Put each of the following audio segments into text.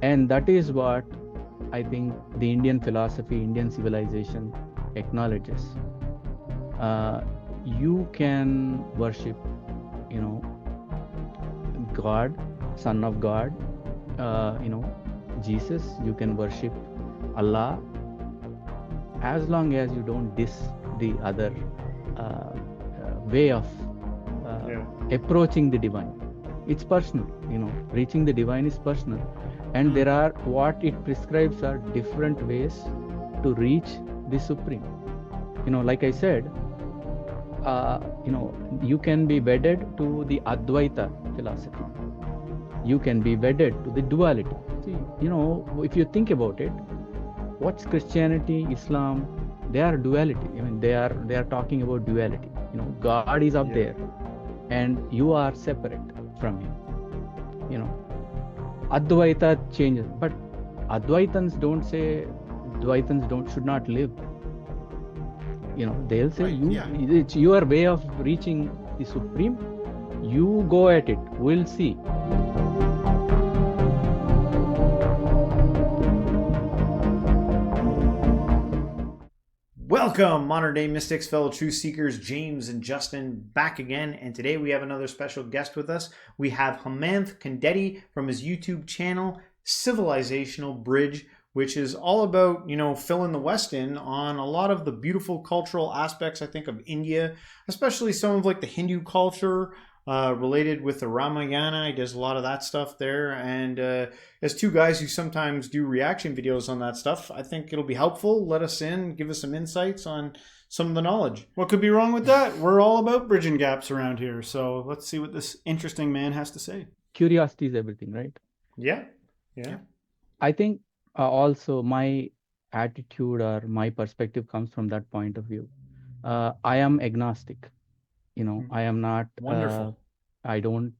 And that is what I think the Indian philosophy, Indian civilization acknowledges. You can worship, you know, God, Son of God, Jesus. You can worship Allah as long as you don't diss the other way of Yeah. approaching the divine. It's personal, reaching the divine is personal. And there are, what it prescribes are different ways to reach the supreme. Like I said, you can be wedded to the Advaita philosophy. You can be wedded to the duality. See, if you think about it, what's Christianity, Islam? They are duality. I mean, they are talking about duality. God is up there, and you are separate from him. Advaita changes, but Advaitans don't say Dvaitans should not live. They'll say it's your way of reaching the supreme. You go at it. We'll see. Welcome, modern day mystics, fellow truth seekers, James and Justin back again. And today we have another special guest with us. We have Hemanth Kundeti from his YouTube channel, Civilizational Bridge, which is all about, filling the West in on a lot of the beautiful cultural aspects, I think, of India, especially some of like the Hindu culture related with the Ramayana. He does a lot of that stuff there. And as two guys who sometimes do reaction videos on that stuff, I think it'll be helpful. Let us in, give us some insights on some of the knowledge. What could be wrong with that? We're all about bridging gaps around here. So let's see what this interesting man has to say. Curiosity is everything, right? Yeah. I think also my attitude or my perspective comes from that point of view. I am agnostic. I am not, Wonderful. I don't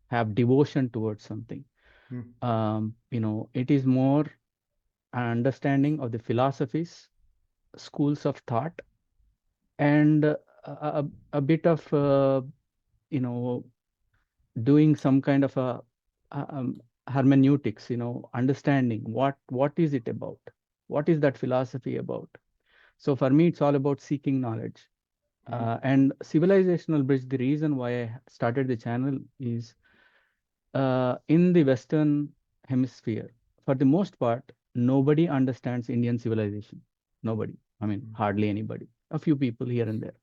have devotion towards something. It is more an understanding of the philosophies, schools of thought, and a bit of, doing some kind of a hermeneutics, understanding what is it about? What is that philosophy about? So for me, it's all about seeking knowledge. And Civilizational Bridge, the reason why I started the channel is in the Western Hemisphere, for the most part, nobody understands Indian civilization. Nobody. I mean, hardly anybody. A few people here and there.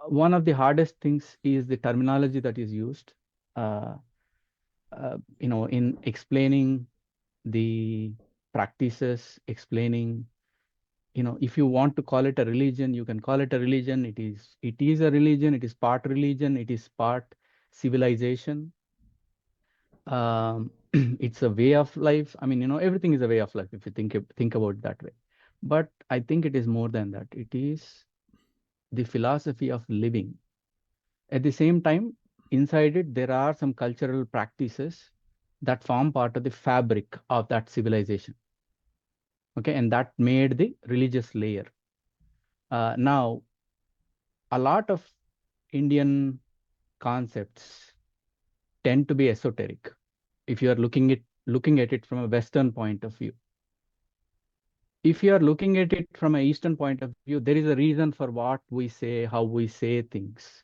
One of the hardest things is the terminology that is used, in explaining the practices, explaining, if you want to call it a religion, you can call it a religion. It is a religion. It is part religion. It is part civilization. It's a way of life. I mean, everything is a way of life if you think about it that way. But I think it is more than that. It is the philosophy of living. At the same time, inside it, there are some cultural practices that form part of the fabric of that civilization. Okay, and that made the religious layer. Now, a lot of Indian concepts tend to be esoteric if you are looking at it from a Western point of view. If you are looking at it from an Eastern point of view, there is a reason for what we say, how we say things.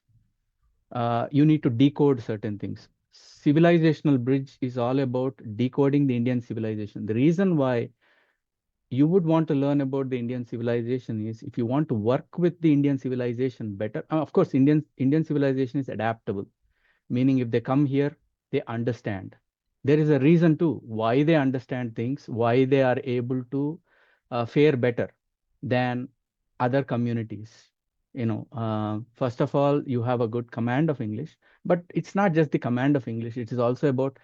You need to decode certain things. Civilizational Bridge is all about decoding the Indian civilization. The reason why you would want to learn about the Indian civilization is if you want to work with the Indian civilization better. Of course, Indian civilization is adaptable, meaning if they come here, they understand. There is a reason too why they understand things, why they are able to fare better than other communities. First of all, you have a good command of English, but it's not just the command of English. It is also about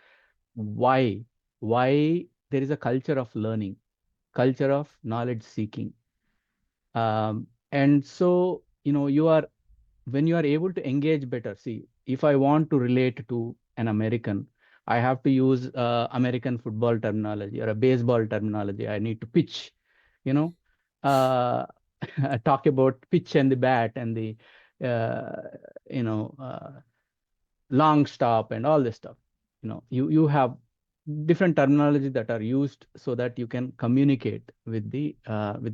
why there is a culture of learning, culture of knowledge seeking. And so, when you are able to engage better, see, if I want to relate to an American, I have to use American football terminology or a baseball terminology. I need to pitch, uh, talk about pitch and the bat and the, long stop and all this stuff. You have different terminology that are used so that you can communicate with the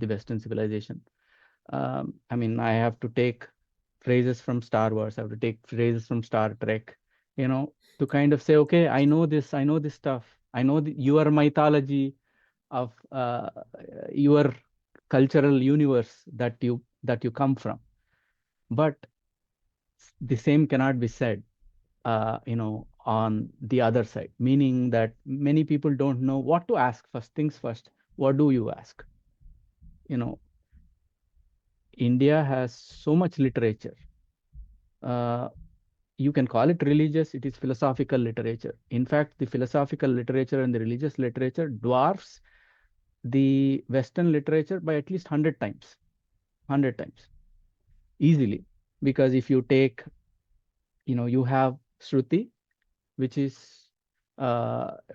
Western civilization. I mean, I have to take phrases from Star Wars. I have to take phrases from Star Trek, to kind of say, okay, I know this stuff. I know your mythology of your cultural universe that you come from. But the same cannot be said, on the other side, meaning that many people don't know what to ask. First things first, what do you ask? You know, India has so much literature. Uh, you can call it religious, it is philosophical literature. In fact, the philosophical literature and the religious literature dwarfs the Western literature by at least 100 times, 100 times, easily. Because if you take, you have Shruti, which is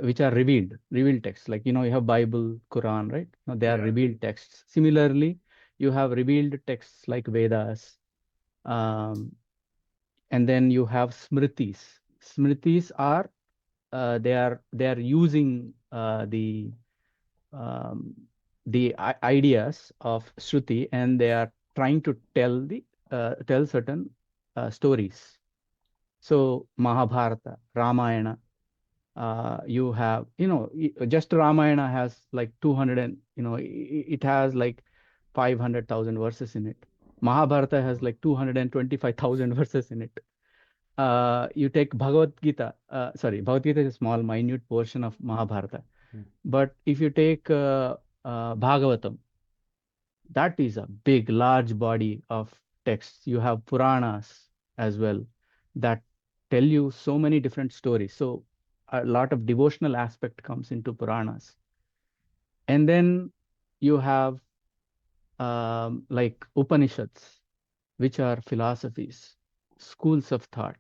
which are revealed texts. Like, you have Bible, Quran, right? Now, they are Yeah. revealed texts. Similarly, you have revealed texts like Vedas, um, and then you have Smritis. Smritis are they are using um, the ideas of Shruti, and they are trying to tell certain stories. So Mahabharata, Ramayana, you have, just Ramayana has like 200 and, it has like 500,000 verses in it. Mahabharata has like 225,000 verses in it. You take Bhagavad Gita, Bhagavad Gita is a small, minute portion of Mahabharata. Hmm. But if you take Bhagavatam, that is a big, large body of texts. You have Puranas as well that tell you so many different stories. So a lot of devotional aspect comes into Puranas. And then you have like Upanishads, which are philosophies, schools of thought.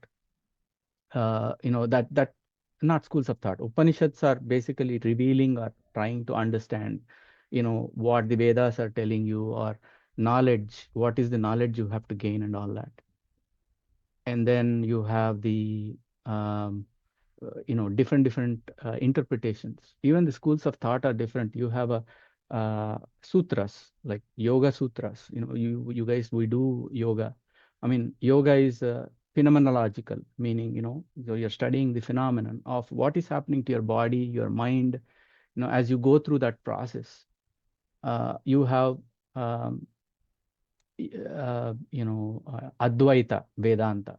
That not schools of thought. Upanishads are basically revealing or trying to understand, what the Vedas are telling you, or knowledge, what is the knowledge you have to gain and all that. And then you have the different interpretations. Even the schools of thought are different. You have a sutras, like yoga sutras. You guys, we do yoga. I mean, yoga is phenomenological, meaning, so you're studying the phenomenon of what is happening to your body, your mind. As you go through that process, you have um, Advaita Vedanta.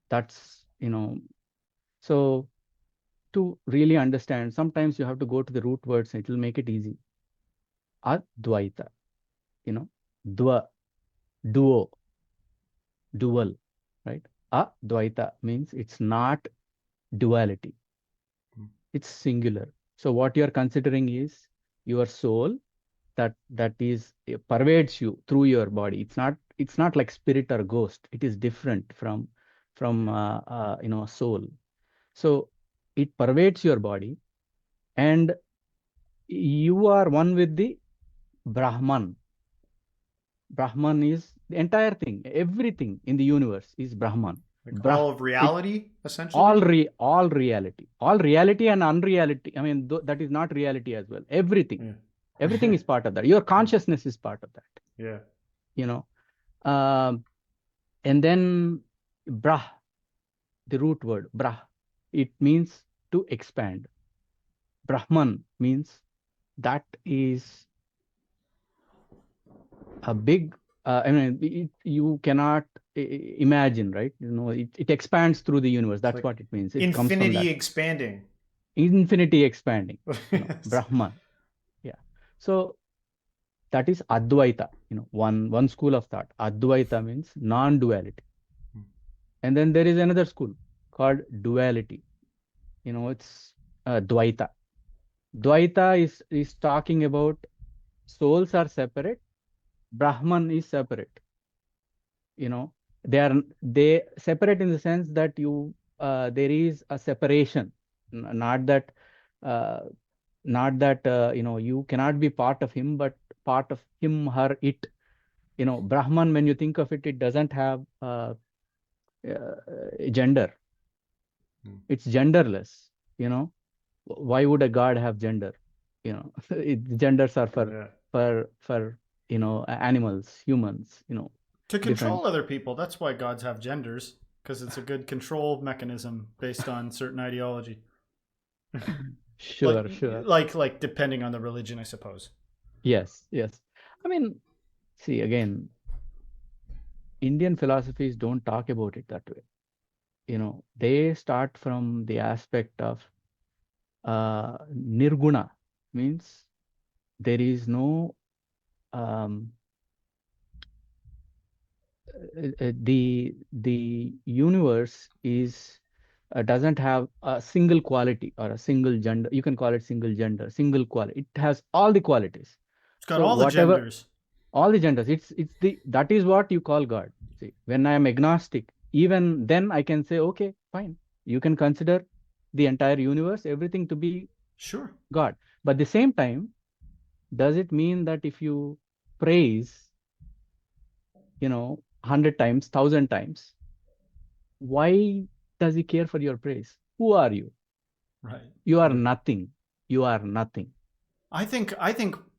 That's, so to really understand, sometimes you have to go to the root words, and it will make it easy. Advaita, you know, dwa, duo, dual, right? Advaita means it's not duality, Hmm. it's singular. So what you are considering is your soul that is pervades you through your body. It's not like spirit or ghost. It is different from soul. So it pervades your body, and you are one with the Brahman. Brahman is the entire thing. Everything in the universe is Brahman. Like all of It reality, essentially. all reality and unreality. I mean, that is not reality as well. Everything, Yeah. everything is part of that. Your consciousness is part of that. Yeah. You know, um, and then Brah, the root word Brah, it means to expand. Brahman means that is a big, I mean, you cannot imagine, right? It expands through the universe. It's That's like what it means. It comes from infinity that expanding. infinity expanding, Brahman. Yeah. So that is Advaita, one school of thought. Advaita means non-duality. And then there is another school called duality. It's Dvaita. Dvaita is talking about souls are separate, Brahman is separate. you know they separate in the sense that there is a separation. Not that uh, you cannot be part of him, but part of him, her, it. Brahman, when you think of it, it doesn't have gender. Hmm. It's genderless. you know Why would a god have gender? Genders are Yeah. for animals, humans, To different. control other people. That's why gods have genders, because it's a good control mechanism based on certain ideology. Sure, sure. Like depending on the religion, I suppose. Yes, yes. I mean, see, again, Indian philosophies don't talk about it that way. They start from the aspect of nirguna, means there is no um, the universe is doesn't have a single quality or a single gender. You can call it single gender, single quality. It has all the qualities. It's got So all the whatever, genders. all the genders, it's the that is what you call God. See, when I am agnostic, even then I can say, okay, fine. You can consider the entire universe, everything to be Sure. God. But at the same time, does it mean that if you praise, 100 times, 1,000 times, why does he care for your praise? Who are you? Right. You are Yeah. nothing. You are nothing. I think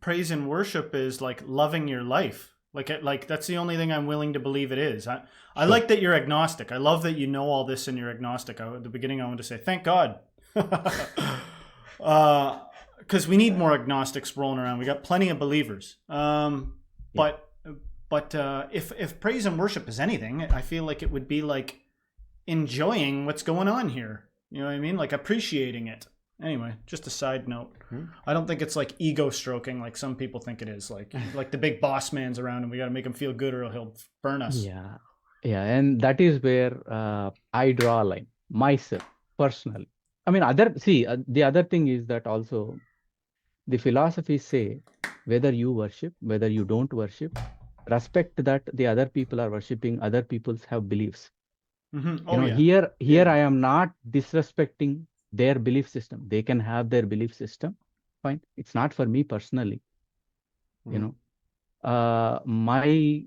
praise and worship is like loving your life. Like that's the only thing I'm willing to believe it is. I Sure. like that you're agnostic. I love that you know all this and you're agnostic. At the beginning, I wanted to say thank God, because we need more agnostics rolling around. We got plenty of believers. Yeah. But if praise and worship is anything, I feel like it would be like enjoying what's going on here. You know what I mean? Like appreciating it. Anyway, just a side note. I don't think it's like ego stroking like some people think it is. Like the big boss man's around and we got to make him feel good or he'll burn us. Yeah. Yeah. And that is where I draw a line myself personally. I mean, the other thing is that also the philosophies say whether you worship, whether you don't worship, respect that the other people are worshiping, other people's have beliefs. Oh yeah, Here yeah, I am not disrespecting their belief system. They can have their belief system. Fine. It's not for me personally. You know, my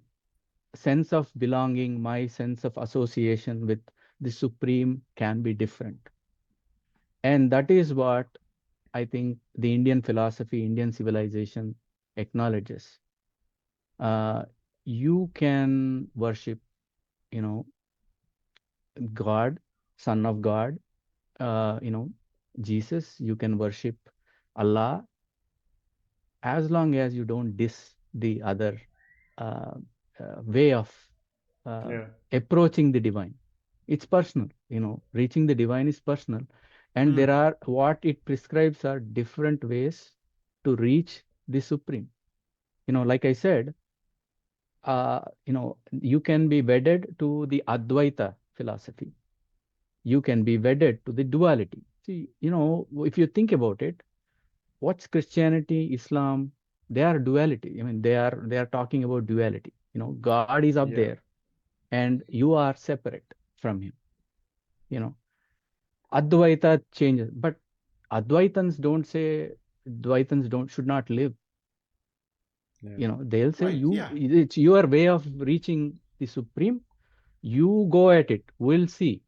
sense of belonging, my sense of association with the supreme can be different. And that is what I think the Indian philosophy, Indian civilization acknowledges. Uh, you can worship, you know, God, Son of God, uh, you know, Jesus, you can worship Allah as long as you don't diss the other uh, way of uh, Yeah. approaching the divine. It's personal, reaching the divine is personal. And there are what it prescribes are different ways to reach the supreme. Like I said, you can be wedded to the Advaita philosophy. You can be wedded to the duality. See, if you think about it, what's Christianity, Islam? They are duality. I mean, they are talking about duality. God is up Yeah. there and you are separate from him. You know, Advaita changes, but Advaitans don't say Dvaitans don't should not live. Yeah. They'll say right, yeah, it's your way of reaching the supreme. You go at it. We'll see.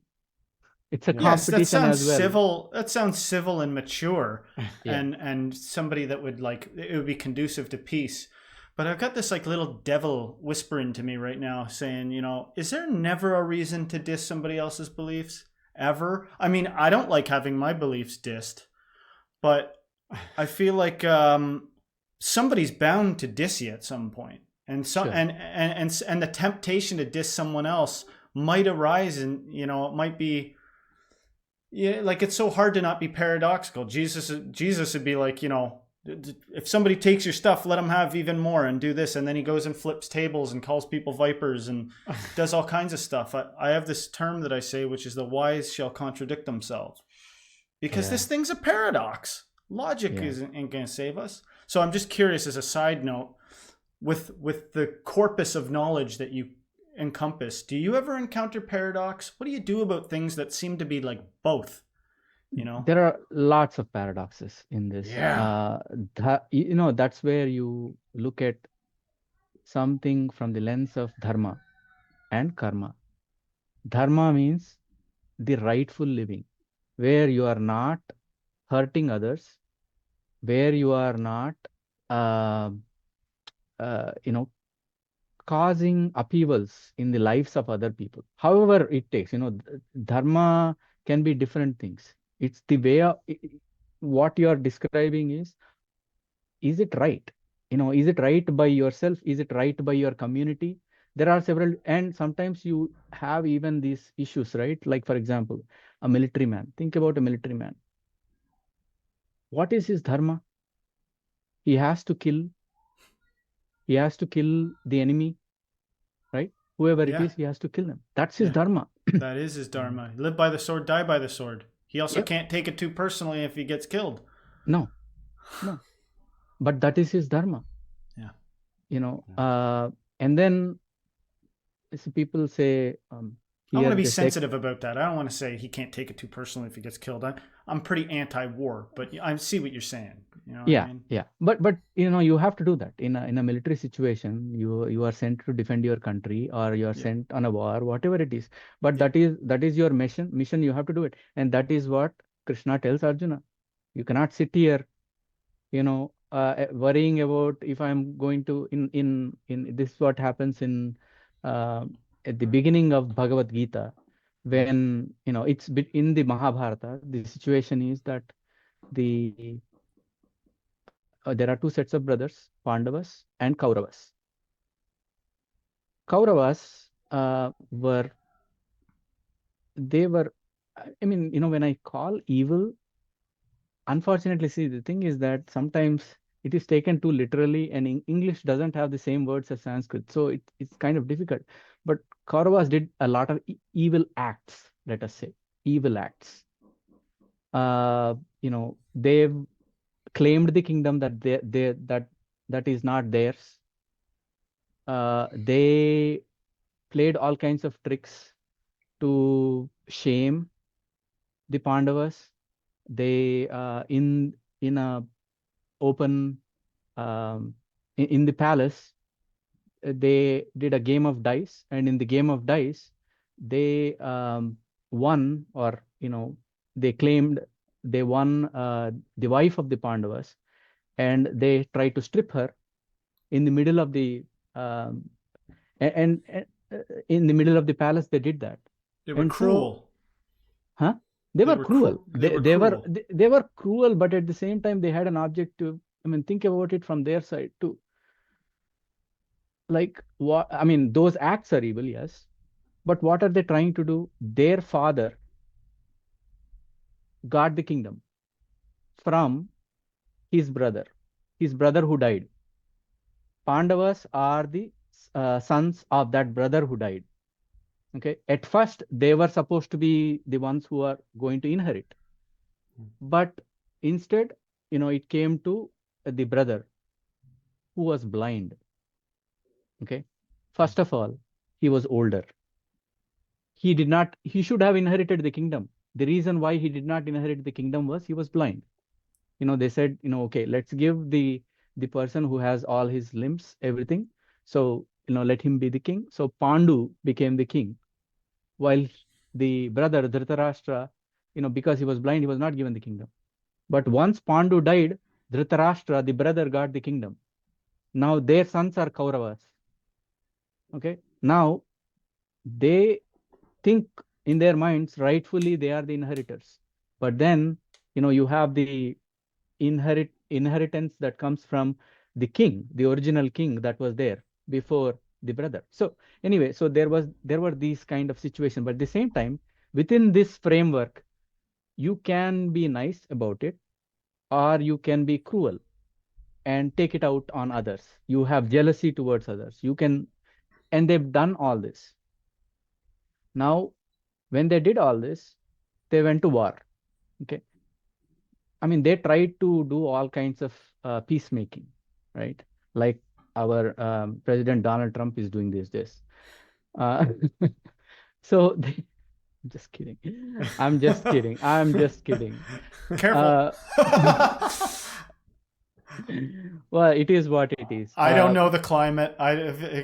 It's a Yeah. yes. That competition sounds as well. civil. That sounds civil and mature, Yeah. and somebody that would like it would be conducive to peace. But I've got this like little devil whispering to me right now, saying, is there never a reason to diss somebody else's beliefs ever? I mean, I don't like having my beliefs dissed, but I feel like somebody's bound to diss you at some point, and so Sure. and the temptation to diss someone else might arise, and it might be, yeah, like it's so hard to not be paradoxical. Jesus would be like, if somebody takes your stuff, let them have even more and do this, and then he goes and flips tables and calls people vipers and does all kinds of stuff. I have this term that I say, which is the wise shall contradict themselves, because Yeah. this thing's a paradox. Logic Yeah. ain't going to save us. So I'm just curious, as a side note, with the corpus of knowledge that you encompass, do you ever encounter paradox? What do you do about things that seem to be like both? There are lots of paradoxes in this. Yeah. That's where you look at something from the lens of dharma and karma. Dharma means the rightful living, where you are not hurting others, where you are not, uh, you know, causing upheavals in the lives of other people. However, it takes, dharma can be different things. It's the way of what you are describing is it right? Is it right by yourself? Is it right by your community? There are several, and sometimes you have even these issues, right? Like, for example, a military man. Think about a military man. What is his dharma? He has to kill, he has to kill the enemy, right? Whoever it Yeah. is, he has to kill them. That's his Yeah. dharma. That is his dharma. Live by the sword, die by the sword. He also Yep. can't take it too personally if he gets killed. No, no. But that is his dharma, Yeah. and then people say, I want here to be they say, sensitive about that. I don't want to say he can't take it too personally if he gets killed. I'm pretty anti-war, but I see what you're saying. You know what I yeah, mean? yeah. But you have to do that in a military situation. You are sent to defend your country, or you are Yeah. sent on a war, whatever it is. But Yeah. that is your mission. Mission, you have to do it, and that is what Krishna tells Arjuna. You cannot sit here, worrying about if I'm going to in this is what happens uh, at the beginning of Bhagavad Gita, when in the Mahabharata. The situation is that there are two sets of brothers, Pandavas and Kauravas. Kauravas they were, I mean, when I call evil, unfortunately, see, the thing is that sometimes it is taken too literally, and English doesn't have the same words as Sanskrit, so it's kind of difficult. But Kauravas did a lot of evil acts, let us say, evil acts. They've claimed the kingdom that is not theirs. They played all kinds of tricks to shame the Pandavas. They in a open in the palace, they did a game of dice, and in the game of dice, they won, or they claimed they won the wife of the Pandavas, and they tried to strip her in the middle of the um, and in the middle of the palace. They did that, They were and so, cruel. huh? They were cruel. They were They were cruel. they were cruel, but at the same time, they had an objective. I mean, think about it from their side too. Like, what? I mean, those acts are evil, yes, but what are they trying to do? Their father got the kingdom from his brother who died. Pandavas are the sons of that brother who died. Okay. At first, they were supposed to be the ones who are going to inherit, but instead, it came to the brother who was blind. Okay. First of all, he was older. He should have inherited the kingdom. The reason why he did not inherit the kingdom was he was blind. They said, okay, let's give the person who has all his limbs, everything. So, let him be the king. So Pandu became the king, while the brother Dhritarashtra, because he was blind, he was not given the kingdom. But once Pandu died, Dhritarashtra, the brother, got the kingdom. Now their sons are Kauravas. Okay. Now they think in their minds, rightfully, they are the inheritors. But then, you have the inheritance that comes from the king, the original king that was there before the brother. So anyway, so there were these kind of situations, but at the same time, within this framework, you can be nice about it, or you can be cruel and take it out on others. You have jealousy towards others. You can, and they've done all this. Now, when they did all this, they went to war. Okay. I mean, they tried to do all kinds of peacemaking, right? Like our President Donald Trump is doing these days. Uh, so I'm just kidding. I'm just kidding. I'm just kidding. Careful. Uh, well, it is what it is. I don't know the climate.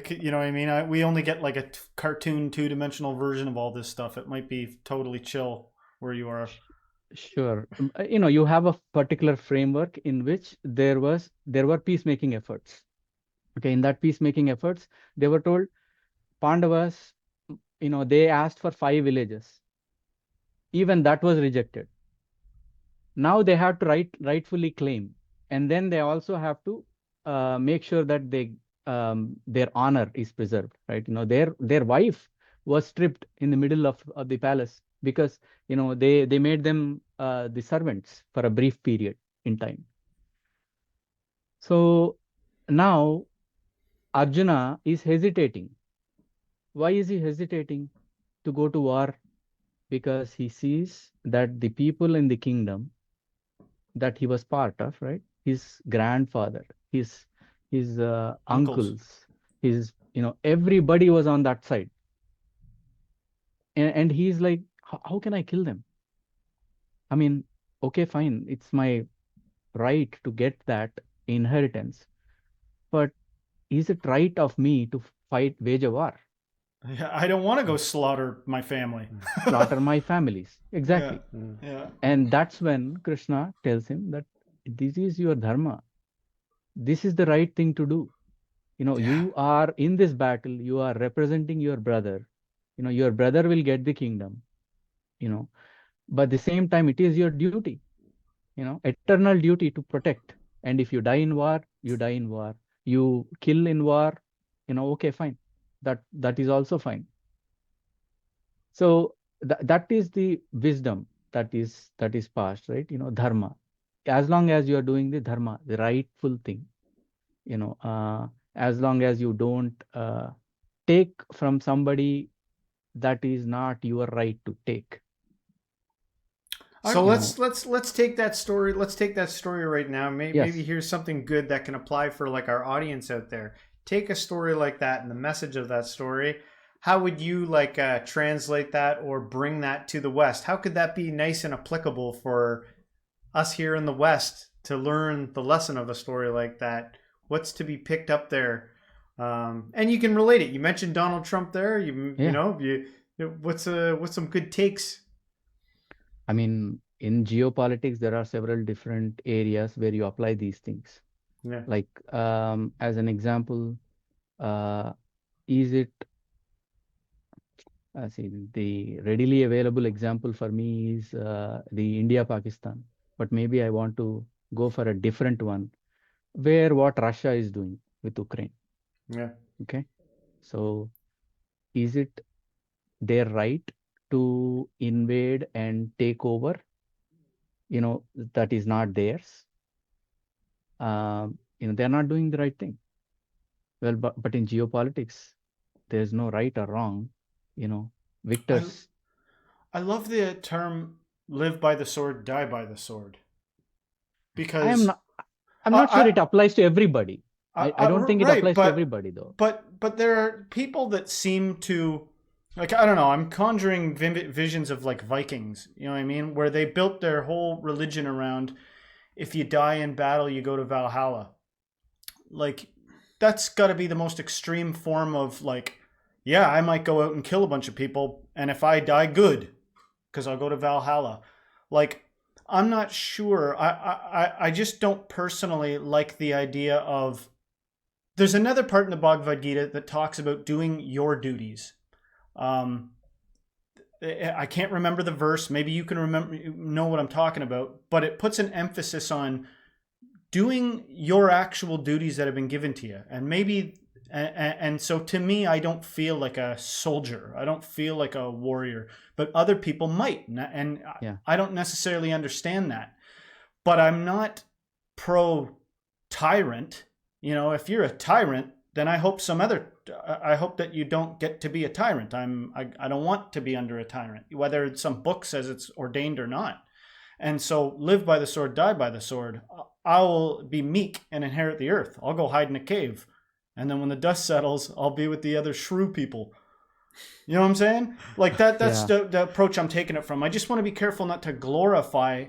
You know what I mean? We only get like a cartoon two-dimensional version of all this stuff. It might be totally chill where you are. Sure. You have a particular framework in which there were peacemaking efforts. Okay, in that peacemaking efforts, they were told Pandavas, they asked for 5 villages. Even that was rejected. Now they have to rightfully claim, and then they also have to make sure that their honor is preserved, right? Their wife was stripped in the middle of the palace because they made them the servants for a brief period in time. So now Arjuna is hesitating. Why is he hesitating to go to war? Because he sees that the people in the kingdom that he was part of, right? His grandfather, his Uncles. uncles, everybody was on that side, and he's like, how can I kill them? I mean, okay, fine, it's my right to get that inheritance, but is it right of me to wage a war, I don't want to go slaughter my family. slaughter my families? Yeah. Exactly. Yeah. And that's when Krishna tells him that this is your dharma. This is the right thing to do. Yeah. You are in this battle, you are representing your brother. Your brother will get the kingdom, you know, but at the same time, it is your duty, eternal duty to protect. And if you die in war, you die in war. You kill in war, okay, fine. That is also fine. So that is the wisdom that is passed, right? Dharma. As long as you are doing the dharma, the rightful thing, you know, uh, as long as you don't take from somebody that is not your right to take. So You know, let's take that story. Let's take that story right now. Maybe yes. here's something good that can apply for like our audience out there. Take a story like that and the message of that story. How would you like translate that or bring that to the West? How could that be nice and applicable for us here in the West to learn the lesson of a story like that? What's to be picked up there? And you can relate it. You mentioned Donald Trump there. Yeah. What's some good takes? I mean, in geopolitics, there are several different areas where you apply these things. Yeah. Like, as an example, uh, is it, see, the readily available example for me is the India-Pakistan. But maybe I want to go for a different one where what Russia is doing with Ukraine. Yeah. Okay. So is it their right to invade and take over? That is not theirs. They're not doing the right thing. Well, but in geopolitics, there's no right or wrong. I Victors. I love the term "live by the sword, die by the sword" I am because not. I'm not sure it applies to everybody. I don't think it right, applies to everybody though. but there are people that seem to like I don't know. I'm conjuring visions of like Vikings. You know what I mean? Where they built their whole religion around if you die in battle, you go to Valhalla. Like that's got to be the most extreme form of like, yeah, I might go out and kill a bunch of people, and if I die, good, because I'll go to Valhalla. Like I'm not sure. I just don't personally like the idea of. There's another part in the Bhagavad Gita that talks about doing your duties. Um, I can't remember the verse. Maybe you can know what I'm talking about. But it puts an emphasis on doing your actual duties that have been given to you. And maybe, and so to me, I don't feel like a soldier. I don't feel like a warrior. But other people might. And Yeah. I don't necessarily understand that. But I'm not pro tyrant. If you're a tyrant, then I hope that you don't get to be a tyrant. I don't want to be under a tyrant, whether some book says it's ordained or not. And so live by the sword, die by the sword. I will be meek and inherit the earth. I'll go hide in a cave. And then when the dust settles, I'll be with the other shrew people. You know what I'm saying? Like that's the approach I'm taking it from. I just want to be careful not to glorify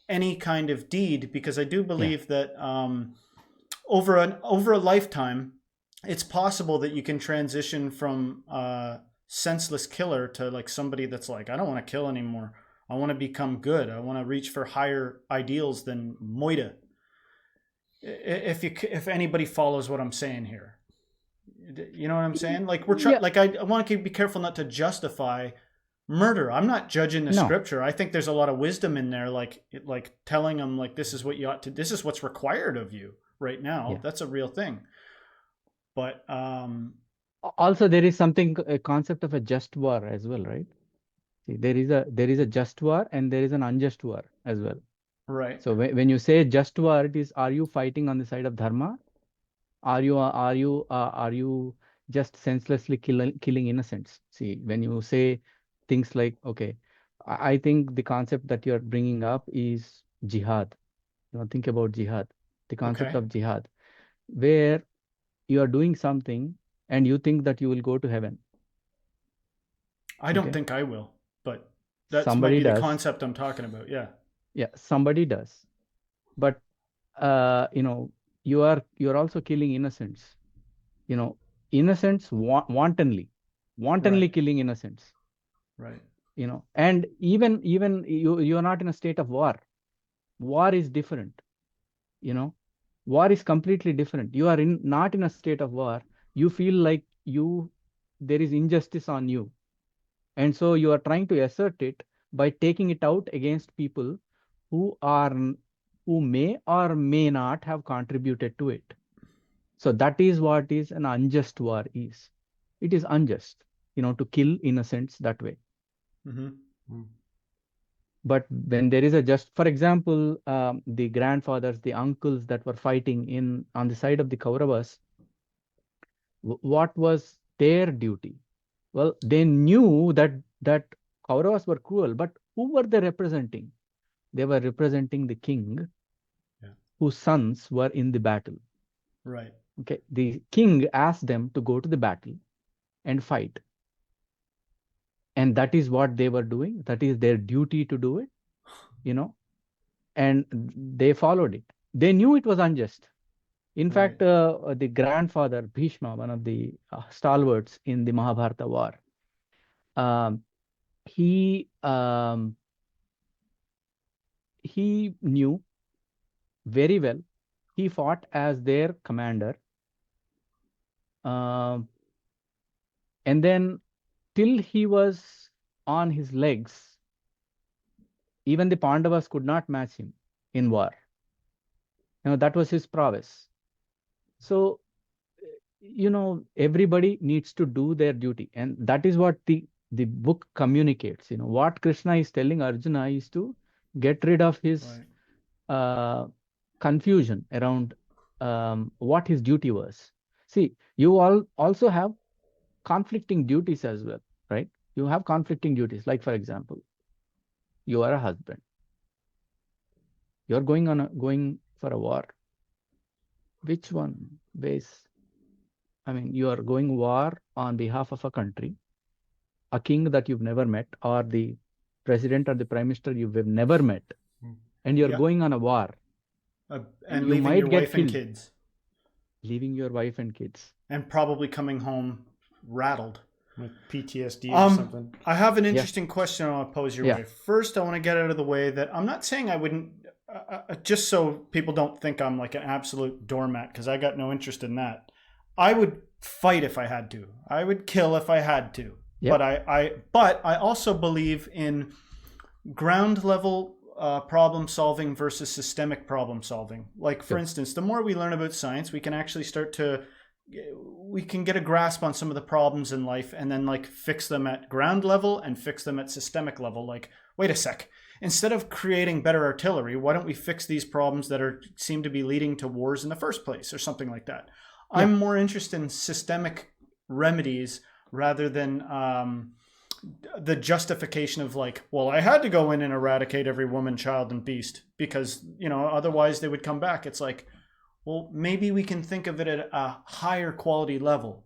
any kind of deed, because I do believe that over a lifetime, it's possible that you can transition from a senseless killer to like somebody that's like, I don't want to kill anymore. I want to become good. I want to reach for higher ideals than moida. If anybody follows what I'm saying here, you know what I'm saying? Like Yeah. I want to be careful not to justify murder. I'm not judging the No. scripture. I think there's a lot of wisdom in there, like telling them like this is what you ought to. This is what's required of you right now. Yeah. That's a real thing. But Also, there is something, a concept of a just war as well, right? See, there is a just war and there is an unjust war as well. right, So when you say just war, it is, are you fighting on the side of dharma? Are you just senselessly killing innocents? See, when you say things like, okay, I think the concept that you're bringing up is jihad. Think about jihad, the concept okay. of jihad, where you are doing something and you think that you will go to heaven. I don't Okay, think I will, but that might somebody be the does. concept I'm talking about. Yeah, Yeah, somebody does. But you are also killing innocents. You know, innocents wantonly, right, killing innocents. right, And even you are not in a state of war. War is different. You know, war is completely different. You are in not in a state of war. You feel like there is injustice on you, and so you are trying to assert it by taking it out against people who are who may or may not have contributed to it. So that is what is an unjust war is. It is unjust, to kill innocents that way. mm-hmm. But when there is a just, for example, the grandfathers, the uncles that were fighting on the side of the Kauravas, what was their duty? Well, they knew that Kauravas were cruel, but who were they representing? They were representing the king, Yeah, whose sons were in the battle. right. Okay, the king asked them to go to the battle and fight, and that is what they were doing. That is their duty to do it, you know, and they followed it. They knew it was unjust. In Right. fact, the grandfather Bhishma, one of the stalwarts in the Mahabharata war, um, he he knew very well. He fought as their commander, um, and then till he was on his legs, even the Pandavas could not match him in war. That was his prowess. So, everybody needs to do their duty, and that is what the book communicates. What Krishna is telling Arjuna is to get rid of his Right. uh, confusion around what his duty was. See, you all also have conflicting duties as well, right? You have conflicting duties. Like, for example, you are a husband. You're going for a war. Which one base? I mean, you are going war on behalf of a country, a king that you've never met, or the president or the prime minister you've never met, and you're Yeah. going on a war, and And you leaving your might get wife and killed, kids, leaving your wife and kids. and probably coming home rattled. With PTSD or something. I have an Yeah, interesting question I want to pose your yeah, way. First, I want to get out of the way that I'm not saying I wouldn't, just so people don't think I'm like an absolute doormat, because I got no interest in that. I would fight if I had to. I would kill if I had to. yep, But I also believe in ground level problem solving versus systemic problem solving. Like, for sure, instance, the more we learn about science, we can actually we can get a grasp on some of the problems in life, and then like fix them at ground level and fix them at systemic level. Like, wait a sec, instead of creating better artillery, why don't we fix these problems that seem to be leading to wars in the first place, or something like that? yeah, I'm more interested in systemic remedies rather than the justification of like, well, I had to go in and eradicate every woman, child, and beast because otherwise they would come back. It's like, well, maybe we can think of it at a higher quality level.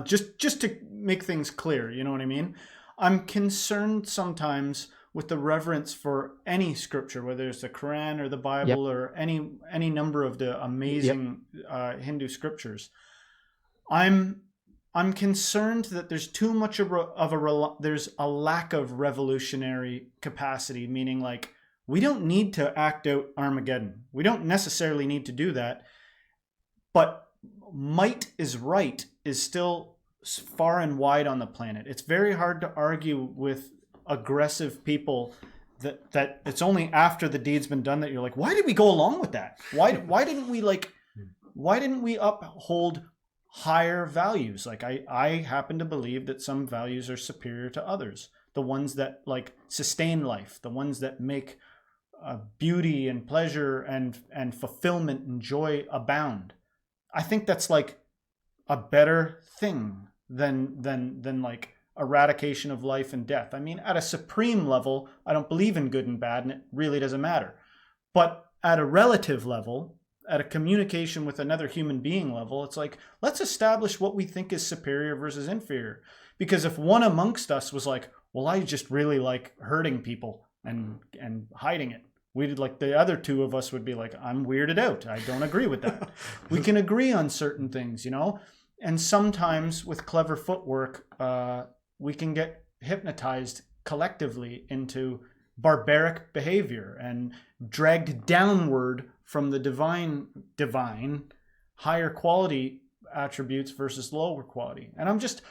Just to make things clear, you know what I mean? I'm concerned sometimes with the reverence for any scripture, whether it's the Quran or the yep, Bible or any number of the yep, amazing Hindu scriptures. I'm I'm concerned that there's too much there's a lack of revolutionary capacity, meaning like we don't need to act out Armageddon. We don't necessarily need to do that. But might is right is still far and wide on the planet. It's very hard to argue with aggressive people that it's only after the deed's been done that you're like, why did we go along with that? Why didn't we uphold higher values? Like I happen to believe that some values are superior to others. The ones that like sustain life, the ones that make beauty and pleasure and fulfillment and joy abound. I think that's like a better thing than like eradication of life and death. I mean, at a supreme level, I don't believe in good and bad, and it really doesn't matter. But at a relative level, at a communication with another human being level, it's like, let's establish what we think is superior versus inferior. Because if one amongst us was like, well, I just really like hurting people and hiding it, we'd like the other two of us would be like, I'm weirded out. I don't agree with that. We can agree on certain things, you know? And sometimes with clever footwork, we can get hypnotized collectively into barbaric behavior and dragged downward from the divine higher quality attributes versus lower quality. And I'm just,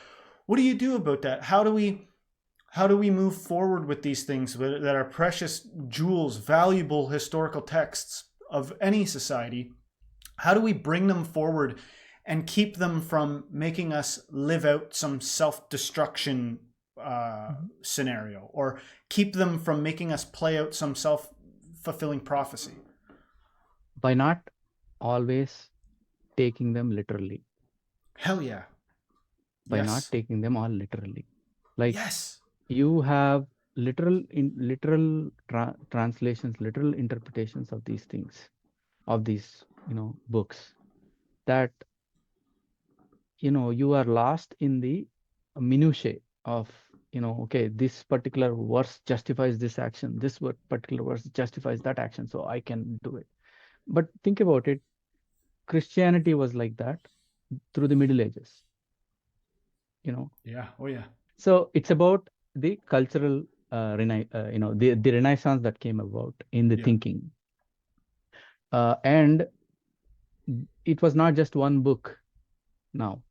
what do you do about that? How do we move forward with these things that are precious jewels, valuable historical texts of any society? How do we bring them forward and keep them from making us live out some self-destruction scenario, or keep them from making us play out some self-fulfilling prophecy? By not always taking them literally. Hell yeah. By not taking them all literally. Like, yes. You have literal translations, literal interpretations of these things, of these, books, that, you are lost in the minutiae of, okay, this particular verse justifies this action, this particular verse justifies that action, so I can do it. But think about it, Christianity was like that through the Middle Ages, Yeah. Oh yeah. So it's about the cultural, the Renaissance that came about in the thinking. And it was not just one book now.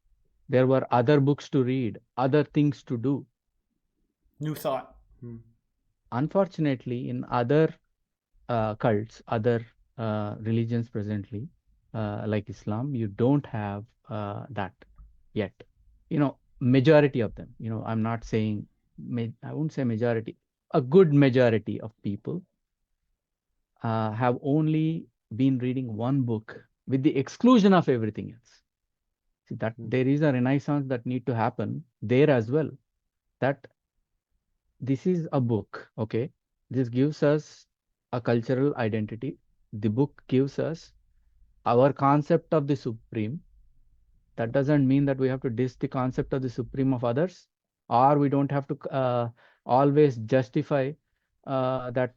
There were other books to read, other things to do. New thought. Unfortunately, in other cults, other religions presently, like Islam, you don't have that yet. Majority of them, I'm not saying, I wouldn't say majority, a good majority of people have only been reading one book with the exclusion of everything else. See, that there is a renaissance that need to happen there as well. That this is a book, okay? This gives us a cultural identity. The book gives us our concept of the supreme. That doesn't mean that we have to diss the concept of the supreme of others, or we don't have to always justify that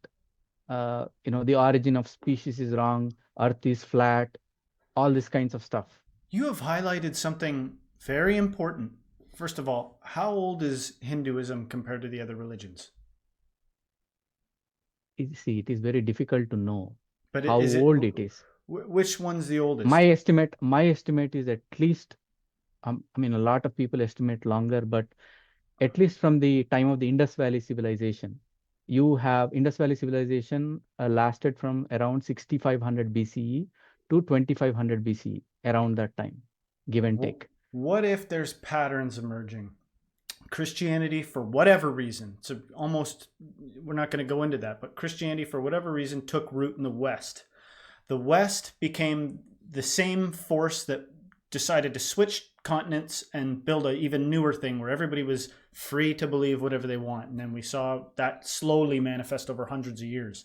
the origin of species is wrong, earth is flat, all these kinds of stuff. You have highlighted something very important. First of all, how old is Hinduism compared to the other religions? See, it is very difficult to know but how old it is. Which one's the oldest? My estimate is at least, a lot of people estimate longer, but at least from the time of the Indus Valley civilization. You have Indus Valley civilization lasted from around 6500 BCE to 2500 BCE, around that time, give and take. What if there's patterns emerging? Christianity, for whatever reason, so almost, we're not going to go into that, but Christianity, for whatever reason, took root in the West. The West became the same force that decided to switch continents and build an even newer thing where everybody was free to believe whatever they want. And then we saw that slowly manifest over hundreds of years.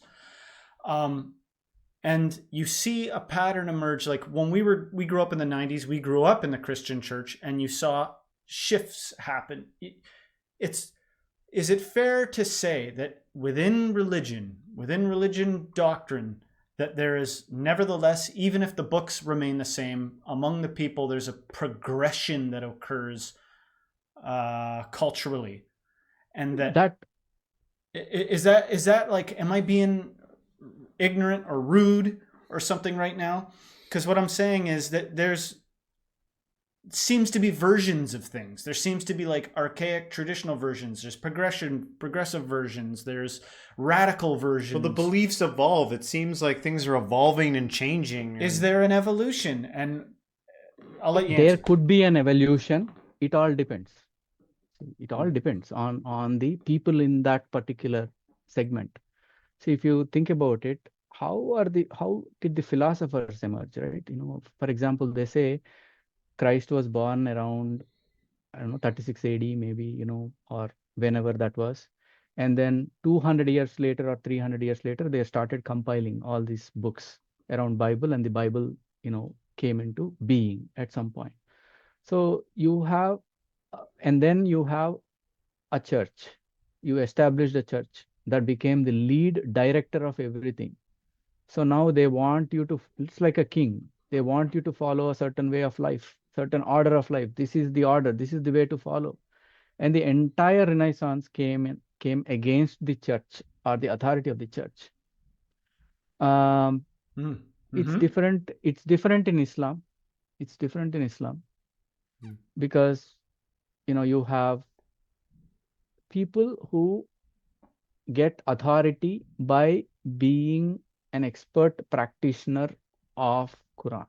And you see a pattern emerge. Like when we grew up in the 90s, we grew up in the Christian church, and you saw shifts happen. Is it fair to say that within religion doctrine, that there is nevertheless, even if the books remain the same, among the people, there's a progression that occurs culturally. And that is that like, am I being ignorant or rude or something right now? Because what I'm saying is that there's seems to be versions of things. There seems to be like archaic traditional versions. There's progressive versions. There's radical versions. Well, the beliefs evolve. It seems like things are evolving and changing. Is there an evolution? And I'll let you There answer. could be an evolution. It all depends. It all depends on the people in that particular segment. So if you think about it, how did the philosophers emerge, right? You know, for example, they say Christ was born around, I don't know, 36 AD, maybe, you know, or whenever that was. And then 200 years later or 300 years later, they started compiling all these books around Bible, and the Bible, you know, came into being at some point. So you have, and then you have a church. You established a church that became the lead director of everything. So now they want you to, it's like a king. They want you to follow a certain way of life, certain order of life. This is the order. This is the way to follow. And the entire Renaissance came against the church or the authority of the church. It's different. It's different in Islam. It's different in Islam because, you know, you have people who get authority by being an expert practitioner of Quran.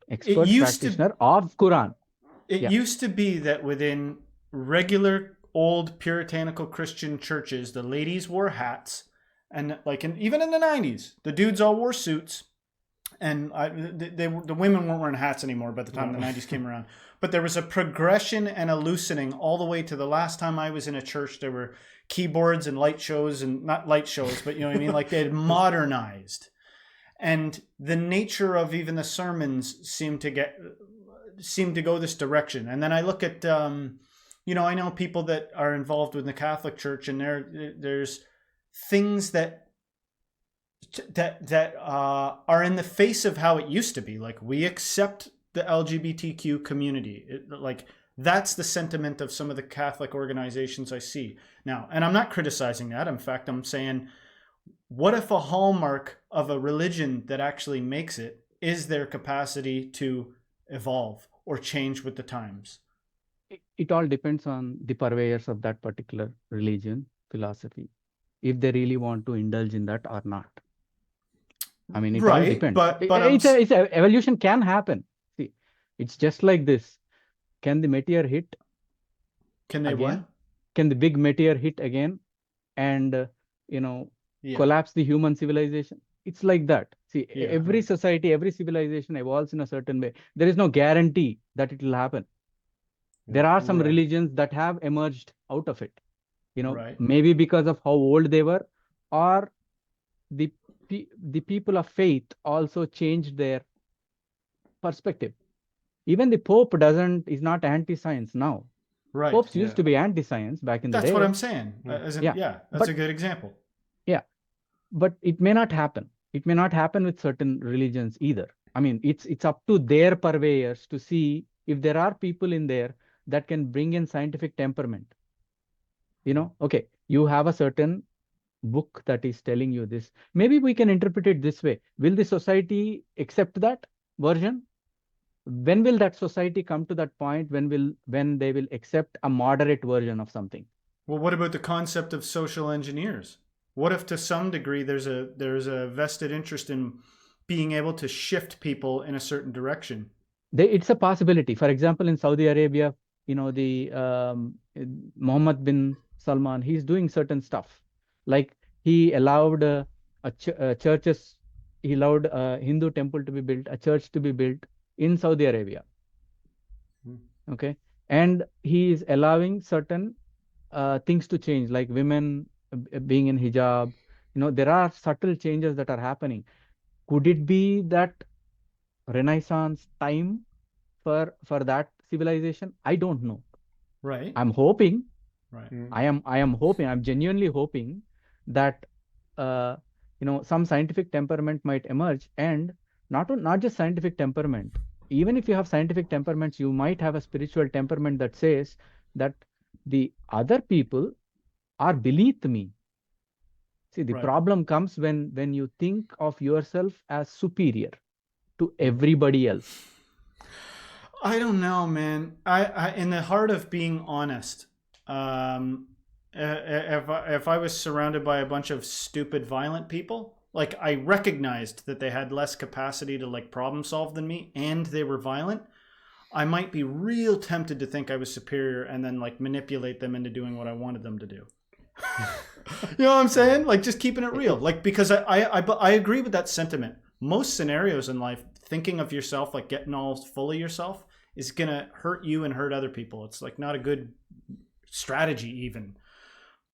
Expert practitioner of Quran. It used to be that within regular old puritanical Christian churches, the ladies wore hats, and like even in the 90s, the dudes all wore suits, and the women weren't wearing hats anymore by the time the 90s came around. But there was a progression and a loosening all the way to the last time I was in a church. There were keyboards and light shows, and not light shows, but you know what I mean? Like they had modernized. And the nature of even the sermons seemed to go this direction. And then I look at, you know, I know people that are involved with the Catholic Church, and there's things that are in the face of how it used to be. Like we accept the LGBTQ community. Like that's the sentiment of some of the Catholic organizations I see now. And I'm not criticizing that. In fact, I'm saying, what if a hallmark of a religion that actually makes it is their capacity to evolve or change with the times? It all depends on the purveyors of that particular religion, philosophy, if they really want to indulge in that or not. I mean, it all depends. But it's evolution can happen. See, it's just like this. Can the meteor hit? Can they again? what? Can the big meteor hit again and, you know, collapse the human civilization? It's like that. See, every society, every civilization evolves in a certain way. There is no guarantee that it will happen. There are some religions that have emerged out of it, you know, maybe because of how old they were, or the people of faith also changed their perspective. Even the Pope is not anti-science now. Right. Popes used to be anti-science back in the day. That's what I'm saying. That's a good example. Yeah. But it may not happen. It may not happen with certain religions either. I mean, it's up to their purveyors to see if there are people in there that can bring in scientific temperament. You know, okay, you have a certain book that is telling you this. Maybe we can interpret it this way. Will the society accept that version? When will that society come to that point when they will accept a moderate version of something? Well, what about the concept of social engineers? What if to some degree there's a vested interest in being able to shift people in a certain direction? It's a possibility. For example, in Saudi Arabia, you know, the Mohammed bin Salman, he's doing certain stuff. Like he allowed churches, he allowed a Hindu temple to be built, a church to be built in Saudi Arabia. Okay. And he is allowing certain things to change, like women being in hijab. You know, there are subtle changes that are happening. Could it be that Renaissance time for that civilization? I don't know. Right. I'm hoping. Right. I am hoping. I'm genuinely hoping that some scientific temperament might emerge, and not just scientific temperament. Even if you have scientific temperaments, you might have a spiritual temperament that says that the other people are beneath me. See, the Right. problem comes when you think of yourself as superior to everybody else. I don't know, man. I in the heart of being honest, if I was surrounded by a bunch of stupid, violent people, like I recognized that they had less capacity to like problem solve than me, and they were violent, I might be real tempted to think I was superior and then like manipulate them into doing what I wanted them to do. You know what I'm saying? Like just keeping it real. Like because I agree with that sentiment. Most scenarios in life, thinking of yourself like getting all full of yourself is gonna hurt you and hurt other people. It's like not a good strategy even.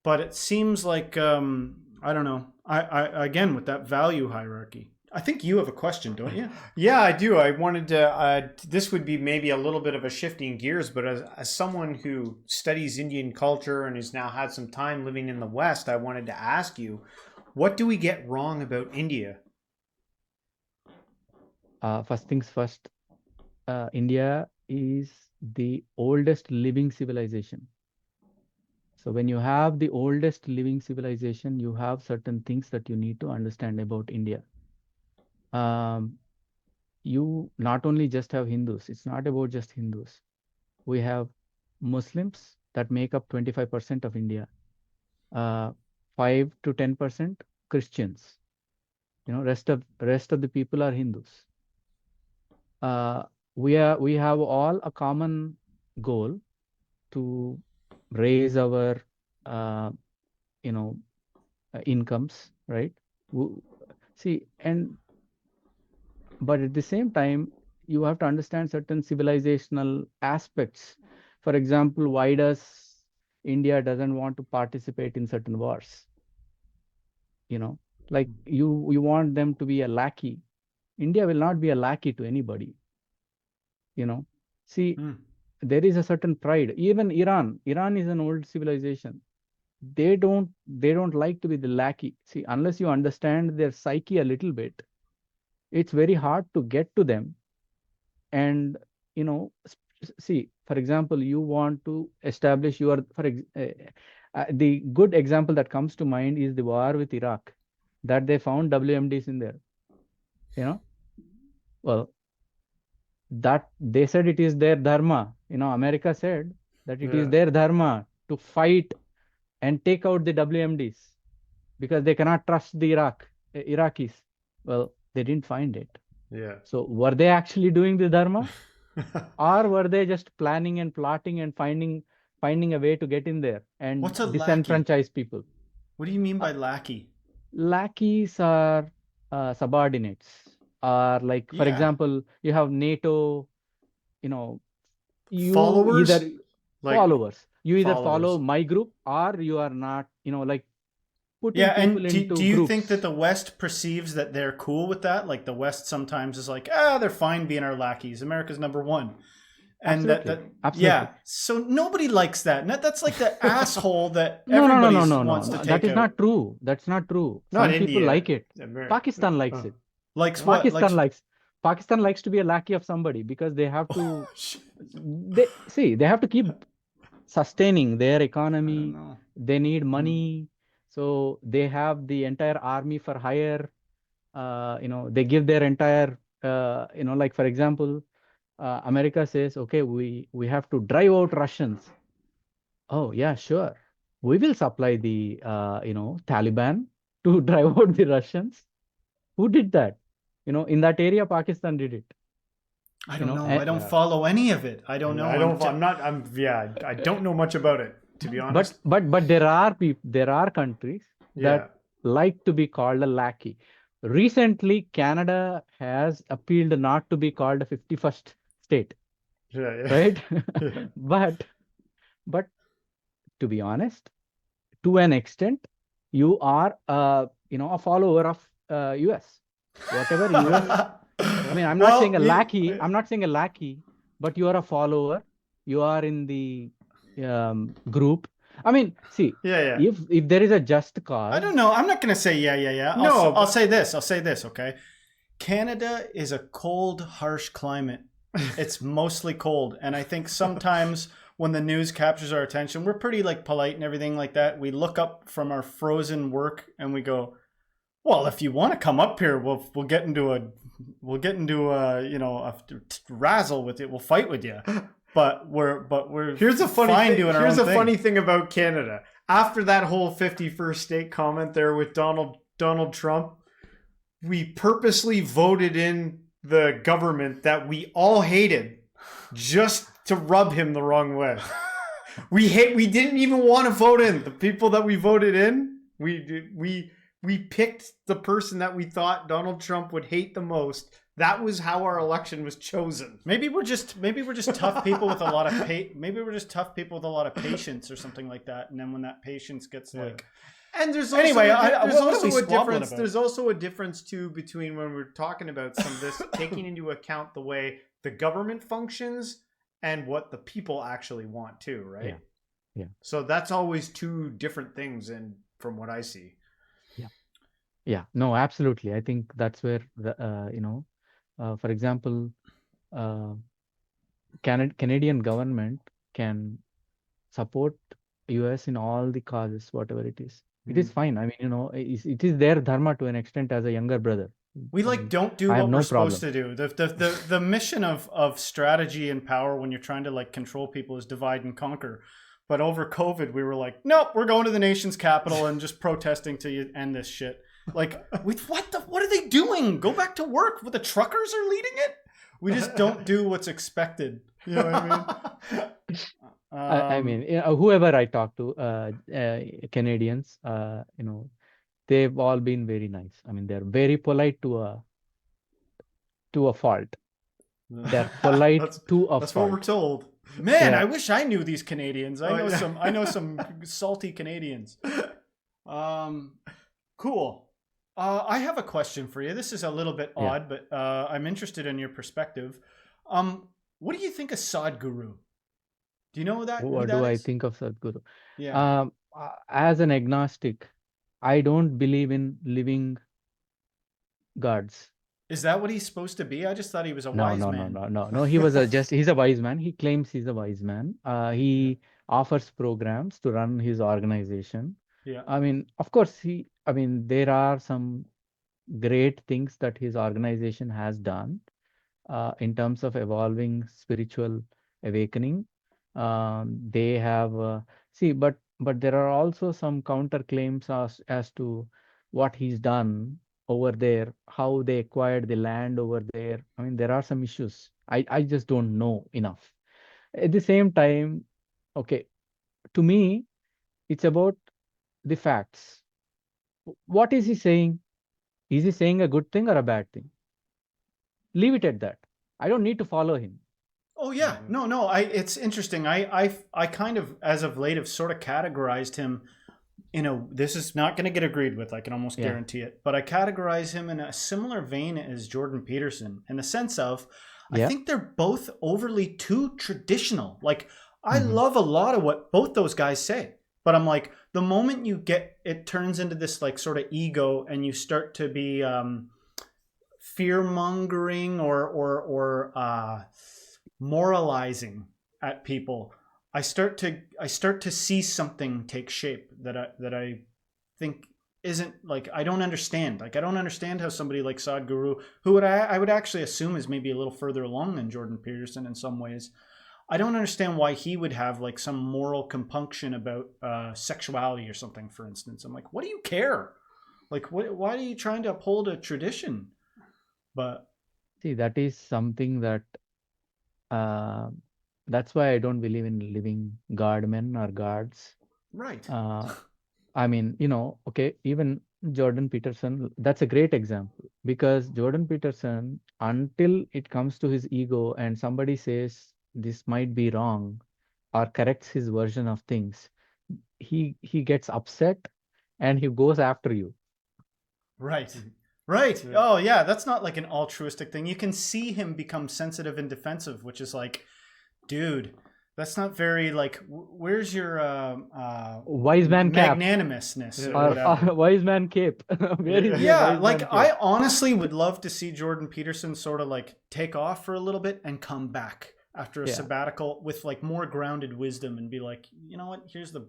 But it seems like I don't know. I again with that value hierarchy. I think you have a question, don't you? Yeah, I do. I wanted to, this would be maybe a little bit of a shifting gears, but as someone who studies Indian culture and has now had some time living in the West, I wanted to ask you, what do we get wrong about India? First things first, India is the oldest living civilization. So when you have the oldest living civilization, you have certain things that you need to understand about India. You not only just have Hindus, it's not about just Hindus. We have Muslims that make up 25% of India, 5 to 10% Christians. Rest of the people are Hindus. We have all a common goal to raise our incomes, right? See, but at the same time, you have to understand certain civilizational aspects. For example, why does India doesn't want to participate in certain wars? Like you want them to be a lackey. India will not be a lackey to anybody. See, there is a certain pride. Even Iran is an old civilization. They don't like to be the lackey. See, unless you understand their psyche a little bit, it's very hard to get to them. And see, for example, you want to establish the good example that comes to mind is the war with Iraq, that they found WMDs in there. Well, that they said it is their dharma. America said that it is their dharma to fight and take out the WMDs because they cannot trust the Iraqis. Well, they didn't find it. Yeah. So were they actually doing the dharma, or were they just planning and plotting and finding a way to get in there and What's a disenfranchise people? What do you mean by lackey? Lackeys are subordinates. Or like, for example, you have NATO, you followers? either followers. You either followers. follow my group or you are not, like putting Yeah, and people into do you groups. think that the West perceives that they're cool with that? Like the West sometimes is like, they're fine being our lackeys. America's number one. And Absolutely. yeah, so nobody likes that. That's like the asshole that everybody wants to take That is out. not true. That's not true. Not Some people India. like it. Pakistan likes it. Pakistan likes to be a lackey of somebody because they have to they have to keep sustaining their economy. They need money. So they have the entire army for hire. They give their entire like for example, America says, okay, we have to drive out Russians. Oh yeah, sure. We will supply the Taliban to drive out the Russians. Who did that? In that area, Pakistan did it. I don't know. I don't follow any of it. I don't know. I don't know much about it, to be honest. But there are countries that like to be called a lackey. Recently, Canada has appealed not to be called a 51st state. Right? But to be honest, to an extent, you are a follower of US. Whatever US. I mean, I'm not saying a lackey. I'm not saying a lackey, but you are a follower. You are in the group. I mean, see, Yeah. if there is a just I cause, don't know. I'm not going to say yeah. No, I'll say this. Okay. Canada is a cold, harsh climate. It's mostly cold. And I think sometimes when the news captures our attention, we're pretty like polite and everything like that. We look up from our frozen work and we go, well, if you want to come up here, we'll get into a a razzle with it. We'll fight with you. But we're here's a funny fine thing. doing our Here's own a thing. funny thing about Canada. After that whole 51st state comment there with Donald Trump, we purposely voted in the government that we all hated just to rub him the wrong way. We didn't even want to vote in the people that we voted in. We picked the person that we thought Donald Trump would hate the most. That was how our election was chosen. Maybe we're just tough people with a lot of maybe we're just tough people with a lot of patience or something like that. And then when that patience gets like, and there's also anyway, there's also a difference too between when we're talking about some of this taking into account the way the government functions and what the people actually want too, right? Yeah. So that's always two different things, and from what I see. Yeah, no, absolutely. I think that's where for example, Canadian government can support US in all the causes, whatever it is. It is fine. I mean, it is their dharma to an extent as a younger brother. We don't do I have what no we're supposed problem. to do. The mission of strategy and power when you're trying to like control people is divide and conquer. But over COVID, we were like, nope, we're going to the nation's capital and just protesting to end this shit. Like, what are they doing? Go back to work. The truckers are leading it. We just don't do what's expected. You know what I mean? I mean, whoever I talk to, Canadians, they've all been very nice. I mean, they're very polite to a fault. They're polite to a fault. That's what we're told. Man, I wish I knew these Canadians. I know some salty Canadians. Cool. I have a question for you. This is a little bit odd, but I'm interested in your perspective. What do you think of Sadhguru? Do you know that? What do I think of Sadhguru? Yeah. As an agnostic, I don't believe in living gods. Is that what he's supposed to be? I just thought he was a wise man. No. He's a wise man. He claims he's a wise man. He offers programs to run his organization. Yeah. I mean, of course, there are some great things that his organization has done in terms of evolving spiritual awakening. They have but there are also some counterclaims as to what he's done over there, how they acquired the land over there. I mean, there are some issues. I just don't know enough. At the same time, okay, to me, it's about the facts. What is he saying? Is he saying a good thing or a bad thing? Leave it at that. I don't need to follow him. Oh yeah, no. It's interesting. I kind of, as of late, have sort of categorized him this is not going to get agreed with. I can almost guarantee it. But I categorize him in a similar vein as Jordan Peterson, in the sense of, I think they're both overly too traditional. Like, I love a lot of what both those guys say, but I'm like, the moment it turns into this like sort of ego, and you start to be fear mongering or moralizing at people, I start to see something take shape that I think isn't, like, I don't understand. Like, I don't understand how somebody like Sadhguru, who I would actually assume is maybe a little further along than Jordan Peterson in some ways, I don't understand why he would have like some moral compunction about sexuality or something, for instance. I'm like, what do you care? Like, why are you trying to uphold a tradition? But see, that is something that that's why I don't believe in living godmen or gods. Right. I mean, okay, even Jordan Peterson, that's a great example, because Jordan Peterson, until it comes to his ego and somebody says this might be wrong or corrects his version of things, he gets upset and he goes after you. Right. Right. Yeah. Oh, yeah. That's not like an altruistic thing. You can see him become sensitive and defensive, which is like, dude, That's not very like. Where's your Wise man cap magnanimousness or Yeah. whatever? or wise man cape. Where is your Yeah, wise like man I cape? honestly would love to see Jordan Peterson sort of like take off for a little bit and come back after a Yeah. sabbatical with like more grounded wisdom and be like, you know what, here's the,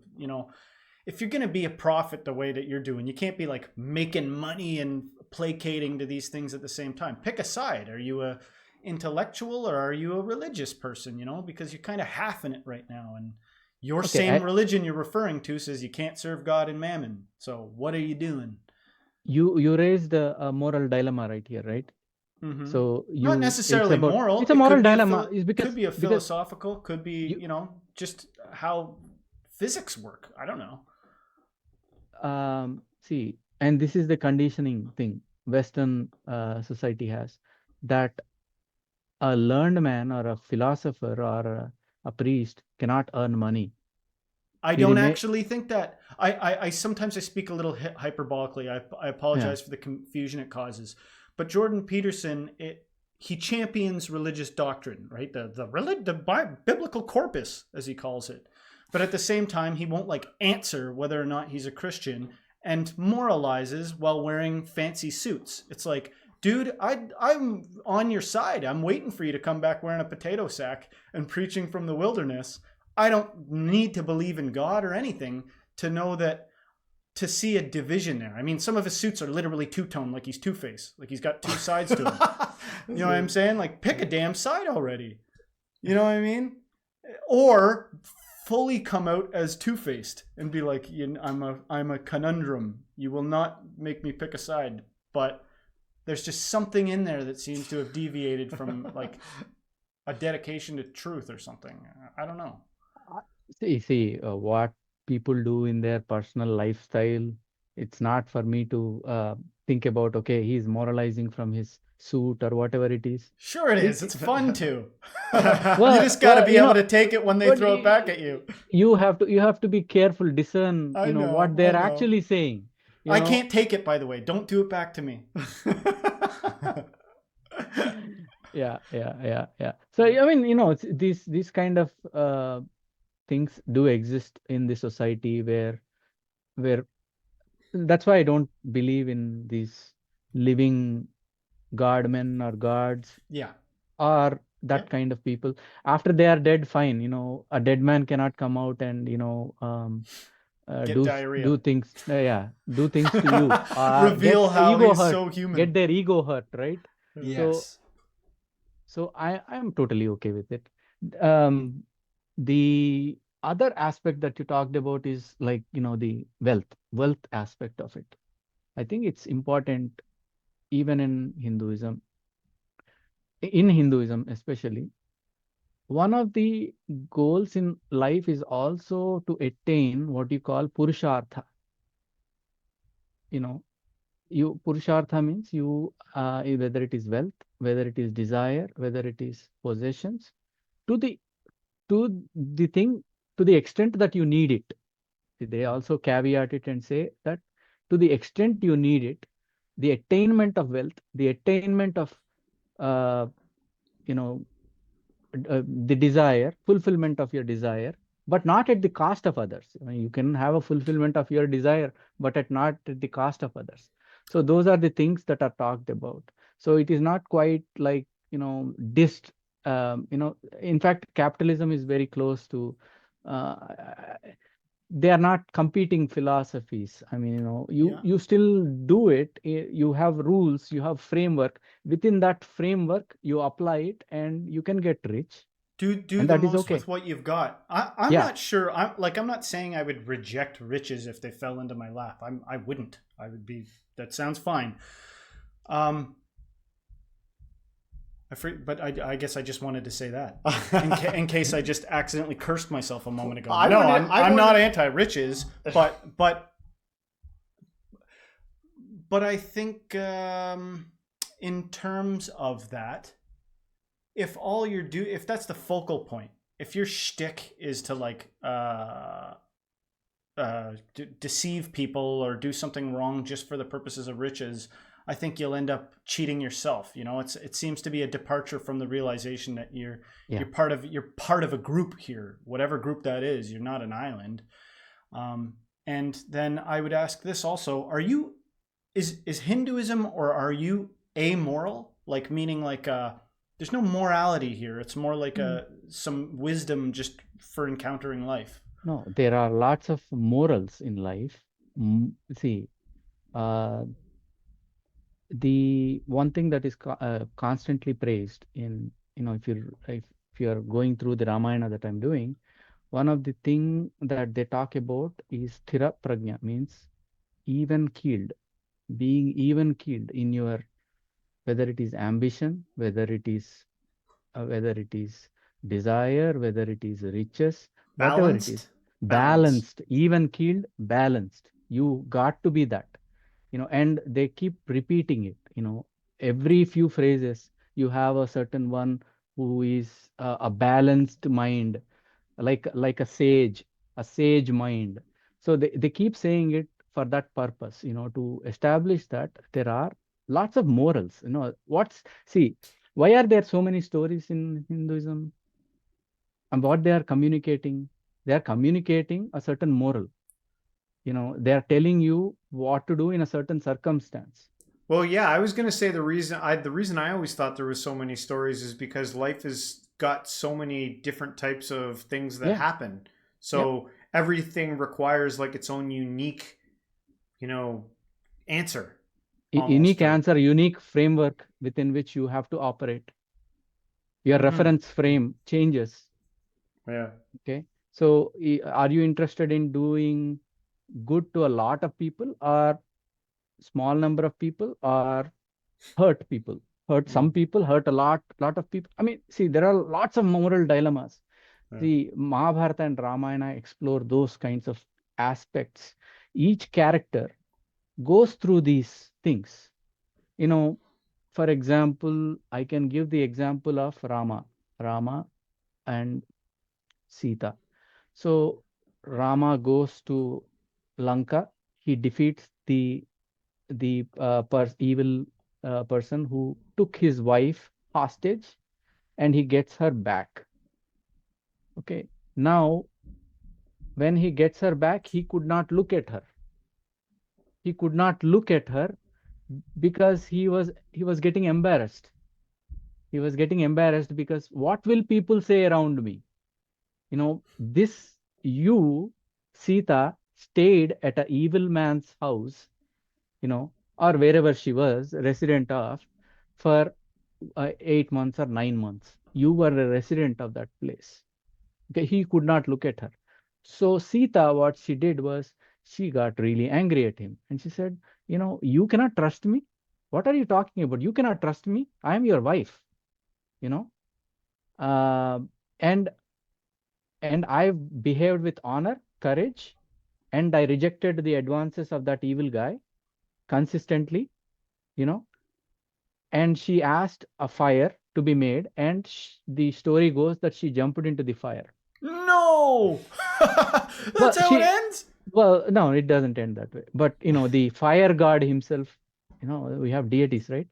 if you're going to be a prophet the way that you're doing, you can't be like making money and placating to these things at the same time. Pick a side. Are you a intellectual or are you a religious person, because you're kind of half in it right now. And your Okay. same religion you're referring to says you can't serve God and mammon. So what are you doing? You raised a moral dilemma right here, right? Mm-hmm. So Not necessarily moral. It's a It moral could be dilemma. Is could be a because philosophical. Could be you just how physics work. I don't know. see, and this is the conditioning thing Western society has, that a learned man or a philosopher or a priest cannot earn money. I He don't remain actually think that. I sometimes I speak a little hyperbolically. I yeah. apologize for the confusion it causes. But Jordan Peterson, he champions religious doctrine, right? The biblical corpus, as he calls it. But at the same time, he won't like answer whether or not he's a Christian, and moralizes while wearing fancy suits. It's like, dude, I'm on your side. I'm waiting for you to come back wearing a potato sack and preaching from the wilderness. I don't need to believe in God or anything to know that, to see a division there. I mean, some of his suits are literally two-tone, like he's Two-Face, like he's got two sides to him. You know what I'm saying? Like, pick a damn side already. You know what I mean? Or fully come out as Two-Faced and be like, I'm a conundrum. You will not make me pick a side. But there's just something in there that seems to have deviated from like a dedication to truth or something. I don't know. See, what people do in their personal lifestyle, it's not for me to think about, okay, he's moralizing from his suit or whatever it is. Sure it is. It, It's fun too. You well, just got to be you able know, to take it when they but throw it back at you. you have to be careful, discern, I what know. I they're know. actually saying. I can't take it, by the way. Don't do it back to me. Yeah. So I mean, these kind of things do exist in the society where that's why I don't believe in these living god men or gods Yeah. or that Yep. kind of people. After they are dead, fine. A dead man cannot come out and Get diarrhea. do things. Do things to you. Get Reveal how ego he's hurt. so human. Get their ego hurt, right? So Yes. so I am totally okay with it. The other aspect that you talked about is like, the wealth aspect of it. I think it's important even in Hinduism especially. One of the goals in life is also to attain what you call purushartha. You know, purushartha means whether it is wealth, whether it is desire, whether it is possessions, to the thing, to the extent that you need it. They also caveat it and say that to the extent you need it, the attainment of wealth, the attainment of uh, you know the desire, fulfillment of your desire, but not at the cost of others. I mean, you can have a fulfillment of your desire, but not at the cost of others. So those are the things that are talked about. So it is not quite like, dist. In fact, capitalism is very close to. Uh, they are not competing philosophies. I mean, Yeah. you still do it. You have rules, you have framework. Within that framework, you apply it, and you can get rich, Do and the that is most okay. with what you've got. I'm Yeah. not sure. I'm not saying I would reject riches if they fell into my lap. I wouldn't. I would be. That sounds fine. But I guess I just wanted to say that in case I just accidentally cursed myself a moment ago. I'm not anti-riches, but I think in terms of that, if that's the focal point, if your shtick is to like deceive people or do something wrong just for the purposes of riches, I think you'll end up cheating yourself. You know, it seems to be a departure from the realization that Yeah. you're part of a group here, whatever group that is. You're not an island. And then I would ask this also: is Hinduism, or are you amoral? Like, meaning like there's no morality here. It's more like some wisdom just for encountering life. No, there are lots of morals in life. See, uh, the one thing that is constantly praised in, if you're going through the Ramayana that I'm doing, one of the thing that they talk about is sthira prajna, means even keeled, being even keeled in your, whether it is ambition, whether it is desire, whether it is riches, whatever it is, Balanced. Balance. balanced, even keeled, balanced. You got to be that, and they keep repeating it, every few phrases, you have a certain one who is a balanced mind, like a sage mind. So they keep saying it for that purpose, to establish that there are lots of morals. See, why are there so many stories in Hinduism, and what they are communicating? They are communicating a certain moral. They are telling you what to do in a certain circumstance. Well, yeah, I was going to say the reason I always thought there was so many stories is because life has got so many different types of things that Yeah, happen. yeah. So everything requires like its own unique, answer almost, Unique or answer, unique framework within which you have to operate. Your hmm, reference frame changes. yeah. Okay. So are you interested in doing good to a lot of people, or small number of people, or hurt people? Hurt some Mm, people, hurt a lot of people. I mean, see, there are lots of moral dilemmas. yeah. The Mahabharata and Ramayana explore those kinds of aspects. Each character goes through these things. You know, for example, I can give the example of Rama and Sita. So Rama goes to Lanka. He defeats the evil person who took his wife hostage, and he gets her back. Okay. Now, when he gets her back, he could not look at her. He could not look at her because he was getting embarrassed. He was getting embarrassed because what will people say around me? This you, Sita, stayed at a evil man's house, or wherever she was resident of, for 8 months or 9 months. You were a resident of that place. Okay, he could not look at her. So Sita, what she did was she got really angry at him, and she said, you cannot trust me. What are you talking about? You cannot trust me. I am your wife. You know, uh, and and I behaved with honor, courage, and I rejected the advances of that evil guy consistently. You know, and she asked a fire to be made, and the story goes that she jumped into the fire. No, Well, that's how it she, ends. well, no, it doesn't end that way. But the fire god himself, we have deities, right?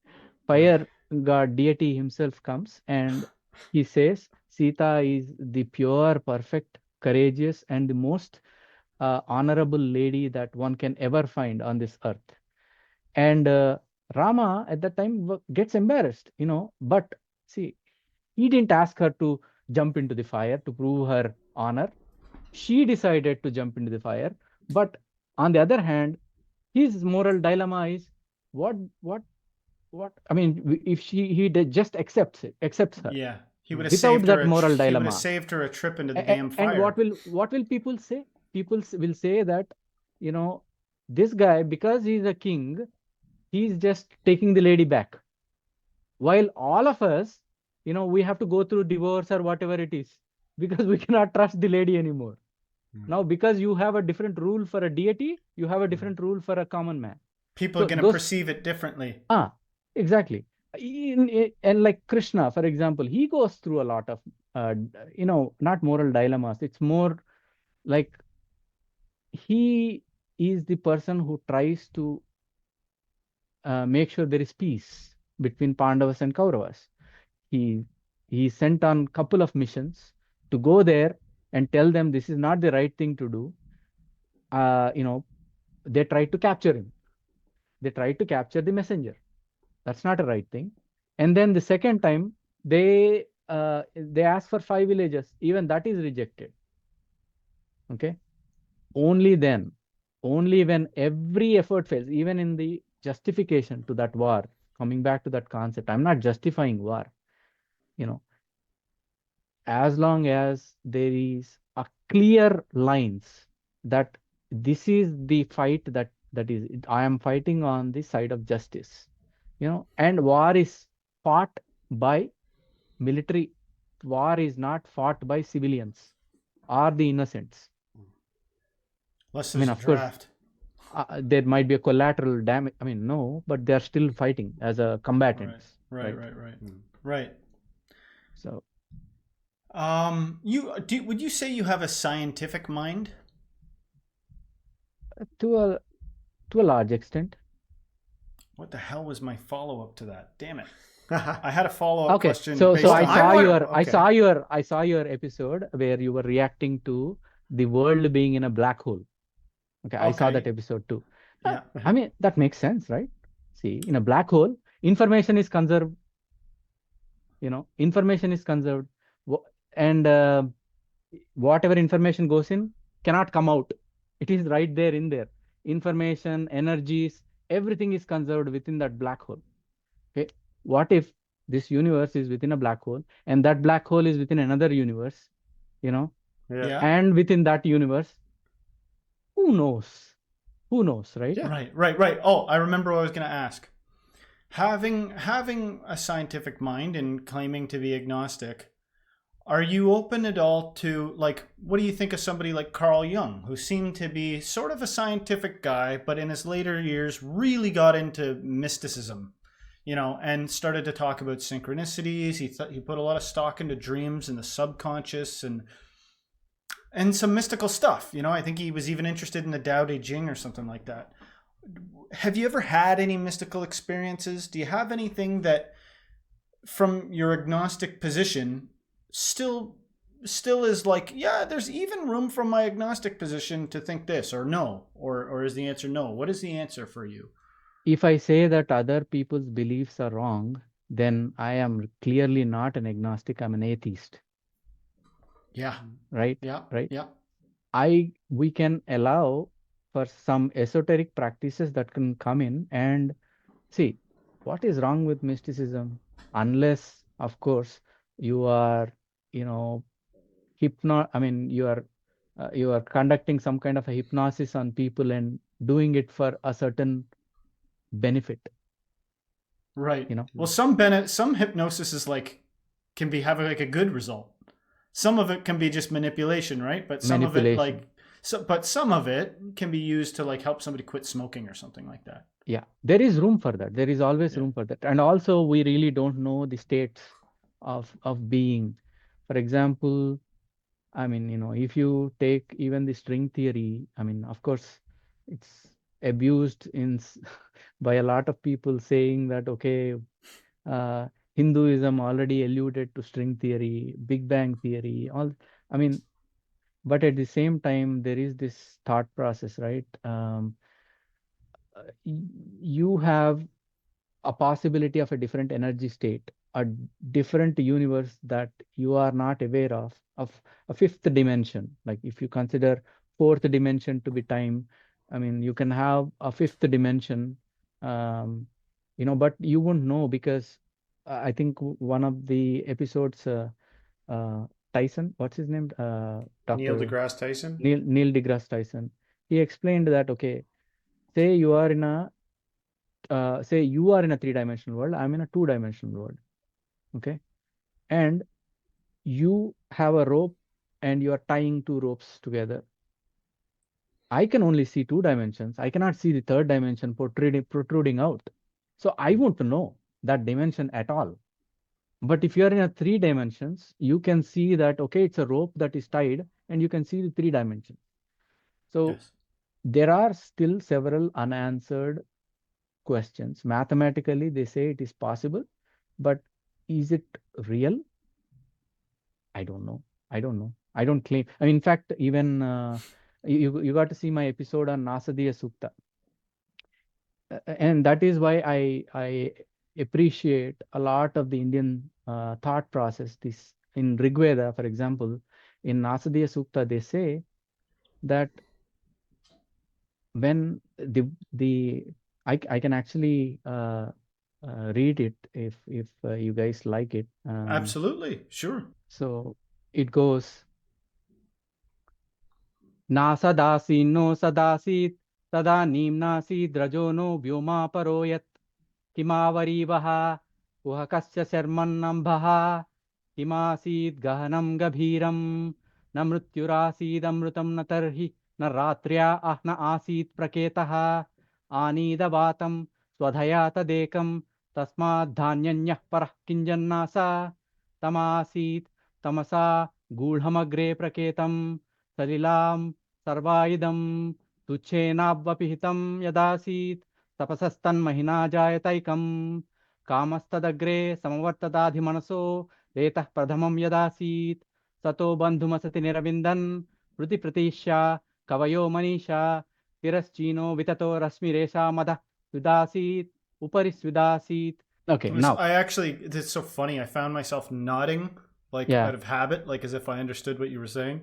Yeah. Fire god deity himself comes, and he says Sita is the pure, perfect, courageous, and the most honorable lady that one can ever find on this earth. And Rama at that time gets embarrassed, but see, he didn't ask her to jump into the fire to prove her honor. She decided to jump into the fire. But on the other hand, his moral dilemma is what, what, I mean, if he just accepts her Yeah, he would have without saved her that moral dilemma. a trip into the damn And fire. what will people say? People will say that, you know, this guy, because he's a king, he's just taking the lady back. While all of us, we have to go through divorce or whatever it is because we cannot trust the lady anymore. Mm, Now, because you have a different rule for a deity, you have a mm. different rule for a common man. People are So going to those, perceive it differently. exactly. And like Krishna, for example, he goes through a lot of, not moral dilemmas. It's more like he is the person who tries to make sure there is peace between Pandavas and Kauravas. He he sent on couple of missions to go there and tell them this is not the right thing to do. You know, they tried to capture him. They tried to capture the messenger. That's not a right thing. And then the second time, they asked for 5 villages. Even that is rejected. Okay. Only then, only when every effort fails, even in the justification to that war, coming back to that concept, I'm not justifying war. You know, as long as there is a clear lines that this is the fight that is I am fighting on the side of justice, and war is fought by military. War is not fought by civilians or the innocents. Unless I mean, there's a of course, draft. there might be a collateral damage. I mean, no, but they are still fighting as a combatants. Right. Right. So Would you say you have a scientific mind? to a large extent. What the hell was my follow-up to that? Damn it. I had a follow-up Okay, question. so based I on- saw wanna- your okay. I saw your episode where you were reacting to the world being in a black hole. Okay, I saw Okay. that episode too. Yeah. I mean, that makes sense, right? See, in a black hole, information is conserved. Information is conserved, and whatever information goes in cannot come out. It is right there in there. Information, energies, everything is conserved within that black hole. Okay, what if this universe is within a black hole and that black hole is within another universe, Yeah. and within that universe, who knows? Who knows, right? Yeah. Right. Oh, I remember what I was going to ask. Having a scientific mind and claiming to be agnostic, are you open at all to, like, what do you think of somebody like Carl Jung, who seemed to be sort of a scientific guy, but in his later years really got into mysticism, and started to talk about synchronicities. He put a lot of stock into dreams and the subconscious and some mystical stuff. I think he was even interested in the Tao Te Ching or something like that. Have you ever had any mystical experiences? Do you have anything that, from your agnostic position, still is like, yeah, there's even room from my agnostic position to think this, or no, or is the answer no? What is the answer for you? If I say that other people's beliefs are wrong, then I am clearly not an agnostic. I'm an atheist. Yeah. Right? Yeah. Right? Yeah. We can allow for some esoteric practices that can come in and see what is wrong with mysticism, unless, of course, you are, I mean, you are conducting some kind of a hypnosis on people and doing it for a certain benefit. Right. Well, some hypnosis is can be having like a good result. Some of it can be just manipulation, right? But some of it but some of it can be used to help somebody quit smoking or something like that. Yeah, there is room for that. There is always room for that. And also, we really don't know the states of being. For example, I mean, if you take even the string theory, I mean, of course, it's abused by a lot of people saying that, okay, Hinduism already alluded to string theory, Big Bang theory, I mean, but at the same time, there is this thought process, right? You have a possibility of a different energy state, a different universe that you are not aware of a fifth dimension. Like if you consider fourth dimension to be time, I mean, you can have a fifth dimension, but you won't know because I think one of the episodes, Tyson, what's his name? Neil Dr. deGrasse Tyson. Neil deGrasse Tyson. He explained that, okay, say you are in a three-dimensional world, I'm in a two-dimensional world. Okay. And you have a rope and you are tying two ropes together. I can only see two dimensions. I cannot see the third dimension protruding out. So I won't know that dimension at all. But if you are in a three dimensions, you can see that, okay, it's a rope that is tied and you can see the three dimensions. So there are still several unanswered questions. Mathematically, they say it is possible, but is it real? I don't know. I don't know. I don't claim. I mean, in fact, even you got to see my episode on Nasadiya Sukta, and that is why I appreciate a lot of the Indian thought process. This in Rig Veda, for example, in Nasadiya Sukta, they say that when the I can actually read it if you guys like it. Absolutely, sure. So it goes. नासदासीन्नो सदासीत् तदानीं नासीद्रजो no Vyoma परो यत् किमावरीवः कुहकस्य शर्मन्नम्भः किमासीद् गहनं गभीरं न मृत्युरासीदमृतं न तर्हि न रात्र्या न आसीत् प्रकेतः आनीदवातं स्वधया तदेकं तस्माद्धान्यन्यः परः किञ्जन्नासा तमासीत् तमसा गूढमग्रे प्रकेतं सलिलां सर्वायुधं तुच्छेनाव्यपिहितं यदासीत् तपसस्तन्महिना जायतैकं कामस्तदग्रे समवर्तदाधिमनसो रेतः प्रथमं यदासीत् सतो बन्धुमसति निरविन्दन् प्रतिप्रतिश्या कवयो मनीषा तिरश्चीनो विततो रश्मिरेषा मदः स्विदासीत् उपरि स्विदासीत्. Okay, now I actually, it's so funny. I found myself nodding, like out of habit, like as if I understood what you were saying.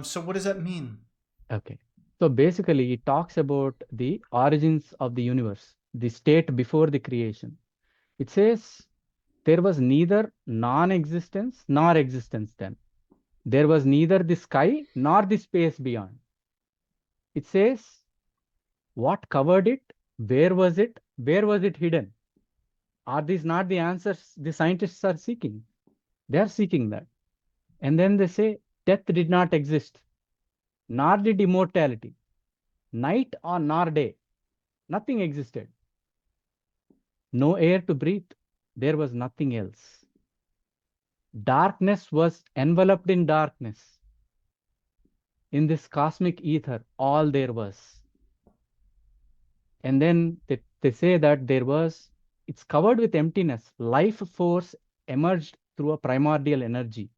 So what does that mean? Okay. So basically, it talks about the origins of the universe, the state before the creation. It says there was neither non-existence nor existence then. There was neither the sky nor the space beyond. It says what covered it, where was it hidden? Are these not the answers the scientists are seeking? They are seeking that. And then they say death did not exist, nor did immortality, night or nor day. Nothing existed. No air to breathe. There was nothing else. Darkness was enveloped in darkness. In this cosmic ether, all there was. And then they say that it's covered with emptiness. Life force emerged through a primordial energy.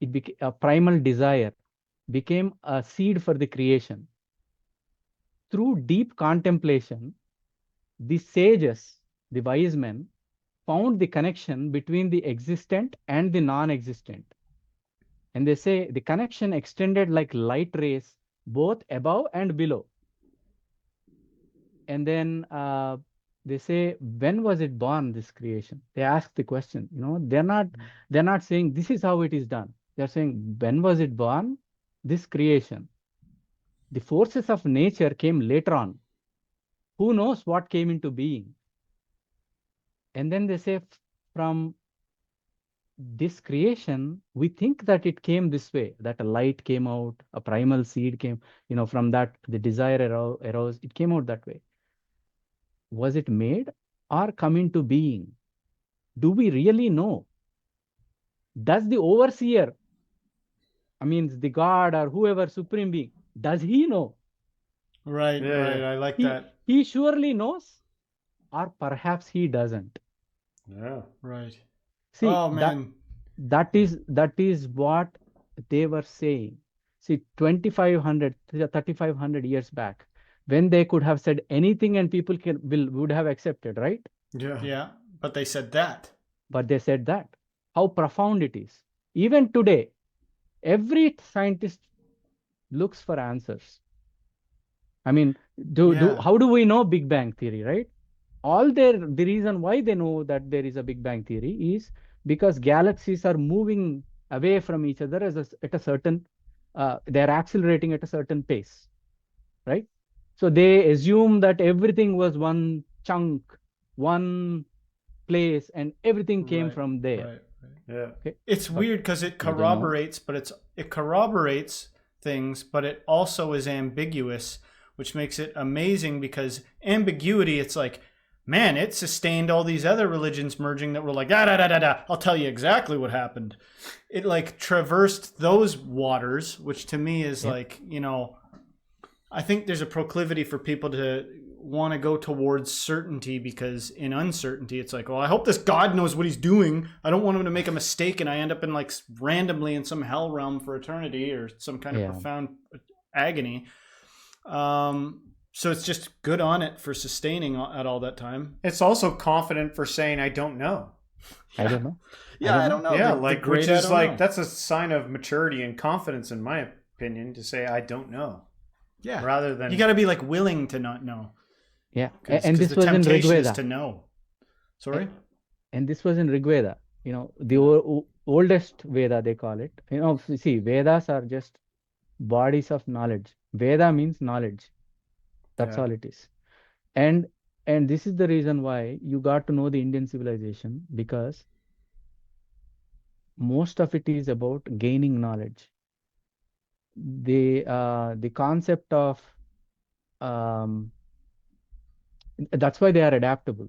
It became a primal desire, became a seed for the creation. Through deep contemplation, the sages, the wise men, found the connection between the existent and the non-existent. And they say the connection extended like light rays, both above and below. And then they say, when was it born, this creation? They ask the question. They're not saying this is how it is done. They're saying, when was it born, this creation? The forces of nature came later on. Who knows what came into being? And then they say, from this creation, we think that it came this way, that a light came out, a primal seed came, from that the desire arose, it came out that way. Was it made or come into being? Do we really know? Does the overseer, the God or whoever, supreme being, does he know? Right, right. I like that. He surely knows, or perhaps he doesn't. Yeah. Right. See, oh, man. That is what they were saying. See, 3,500 years back, when they could have said anything and people would have accepted, right? Yeah. Yeah. But they said that. But they said that. How profound it is. Even today, every scientist looks for answers. How do we know Big Bang Theory, right? The reason why they know that there is a Big Bang Theory is because galaxies are moving away from each other at a certain, they're accelerating at a certain pace, right? So they assume that everything was one chunk, one place, and everything came from there. Right. Yeah. Okay? It's weird because it corroborates, it corroborates things, but it also is ambiguous, which makes it amazing because ambiguity, it's like, man, it sustained all these other religions merging that were like, I'll tell you exactly what happened. It like traversed those waters, which to me is like, I think there's a proclivity for people to want to go towards certainty, because in uncertainty, it's like, well, I hope this God knows what he's doing. I don't want him to make a mistake and I end up in like randomly in some hell realm for eternity or some kind of Yeah. profound agony. So it's just good on it for sustaining at all that time. It's also confident for saying, I don't know. I don't know. Yeah, I don't know. Yeah, The like, great which I is don't like, know. that's a sign of maturity and confidence, in my opinion, to say, I don't know. Yeah. Rather than. You got to be like willing to not know. Yeah. Cause, And 'cause this the was in temptation is Rigveda. to know. Sorry? And this was in Rigveda, the oldest Veda, they call it. See, Vedas are just bodies of knowledge. Veda means knowledge. That's Yeah. all it is. And this is the reason why you got to know the Indian civilization, because most of it is about gaining knowledge. The concept of um, that's why they are adaptable.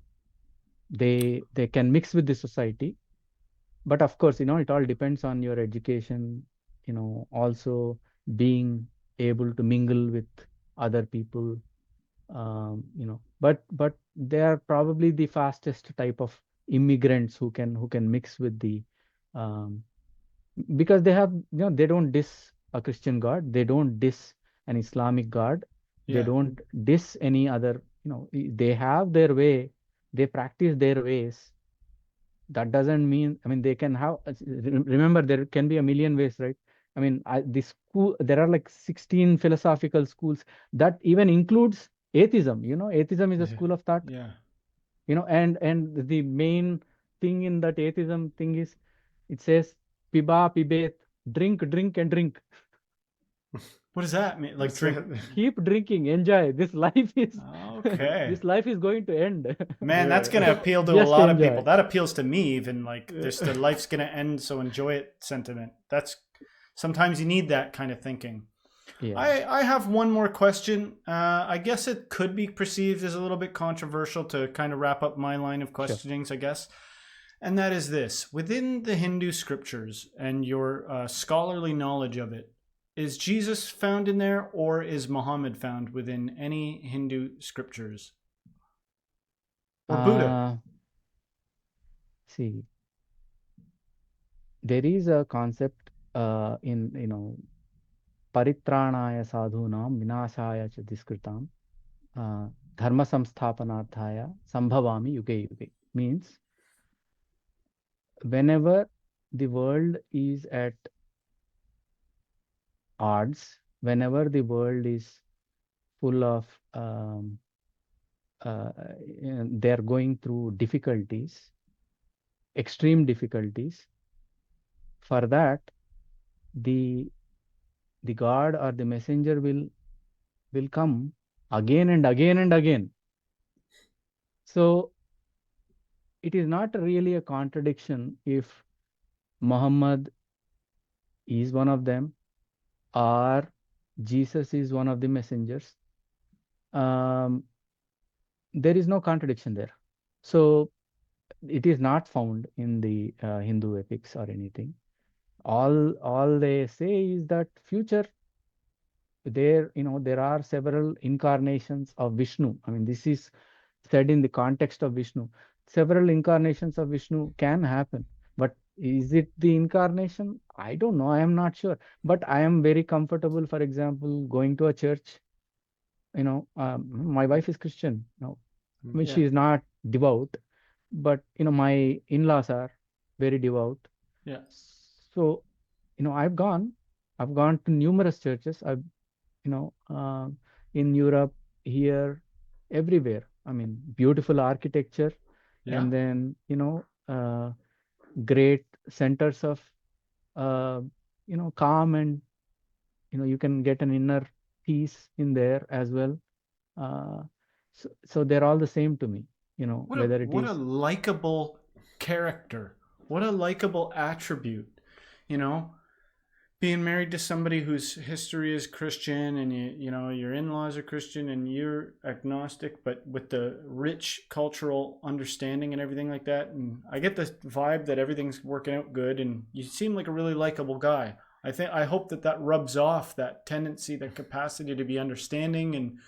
They can mix with the society, but of course, it all depends on your education. Also being able to mingle with other people. But they are probably the fastest type of immigrants who can mix with the um, because they don't diss a Christian God, they don't diss an Islamic God, they Yeah. don't diss any other, they have their way, they practice their ways. That doesn't mean, they can have, remember, there can be a million ways, right? There are like 16 philosophical schools that even includes atheism. Atheism is a Yeah. school of thought. Yeah. And the main thing in that atheism thing is, it says, piba pibet, drink, drink, and drink. What does that mean? Like drink? Keep drinking, enjoy. This life is Okay. this life is going to end. Man, that's going to appeal to a Just lot of enjoy. people. That appeals to me even, like this, the life's going to end, so enjoy it sentiment. That's sometimes you need that kind of thinking. Yeah. I have one more question. I guess it could be perceived as a little bit controversial to kind of wrap up my line of questionings, I guess. And that is this: within the Hindu scriptures and your scholarly knowledge of it, is Jesus found in there, or is Muhammad found within any Hindu scriptures? Or Buddha? See, there is a concept in paritranaya sadhunam vinashaya cha diskritam dharma samsthapanarthaya sambhavami yuge yuge. Means, whenever the world is at odds, whenever the world is full of they're going through difficulties, extreme difficulties, for that the God or the messenger will come again and again and again. So it is not really a contradiction if Muhammad is one of them or Jesus is one of the messengers. There is no contradiction there. So it is not found in the Hindu epics or anything. All they say is that future, there are several incarnations of Vishnu. This is said in the context of Vishnu. Several incarnations of Vishnu can happen, but is it the incarnation? I don't know. I am not sure. But I am very comfortable, for example, going to a church. My wife is Christian. She is not devout, but my in-laws are very devout. Yeah. So, I've gone to numerous churches. In Europe, here, everywhere. Beautiful architecture, Yeah. and then great centers of calm, and you can get an inner peace in there as well. So they're all the same to me. What a likable character. What a likable attribute. Being married to somebody whose history is Christian, and your in-laws are Christian and you're agnostic, but with the rich cultural understanding and everything like that. And I get the vibe that everything's working out good, and you seem like a really likable guy. I hope that rubs off, that tendency, that capacity to be understanding and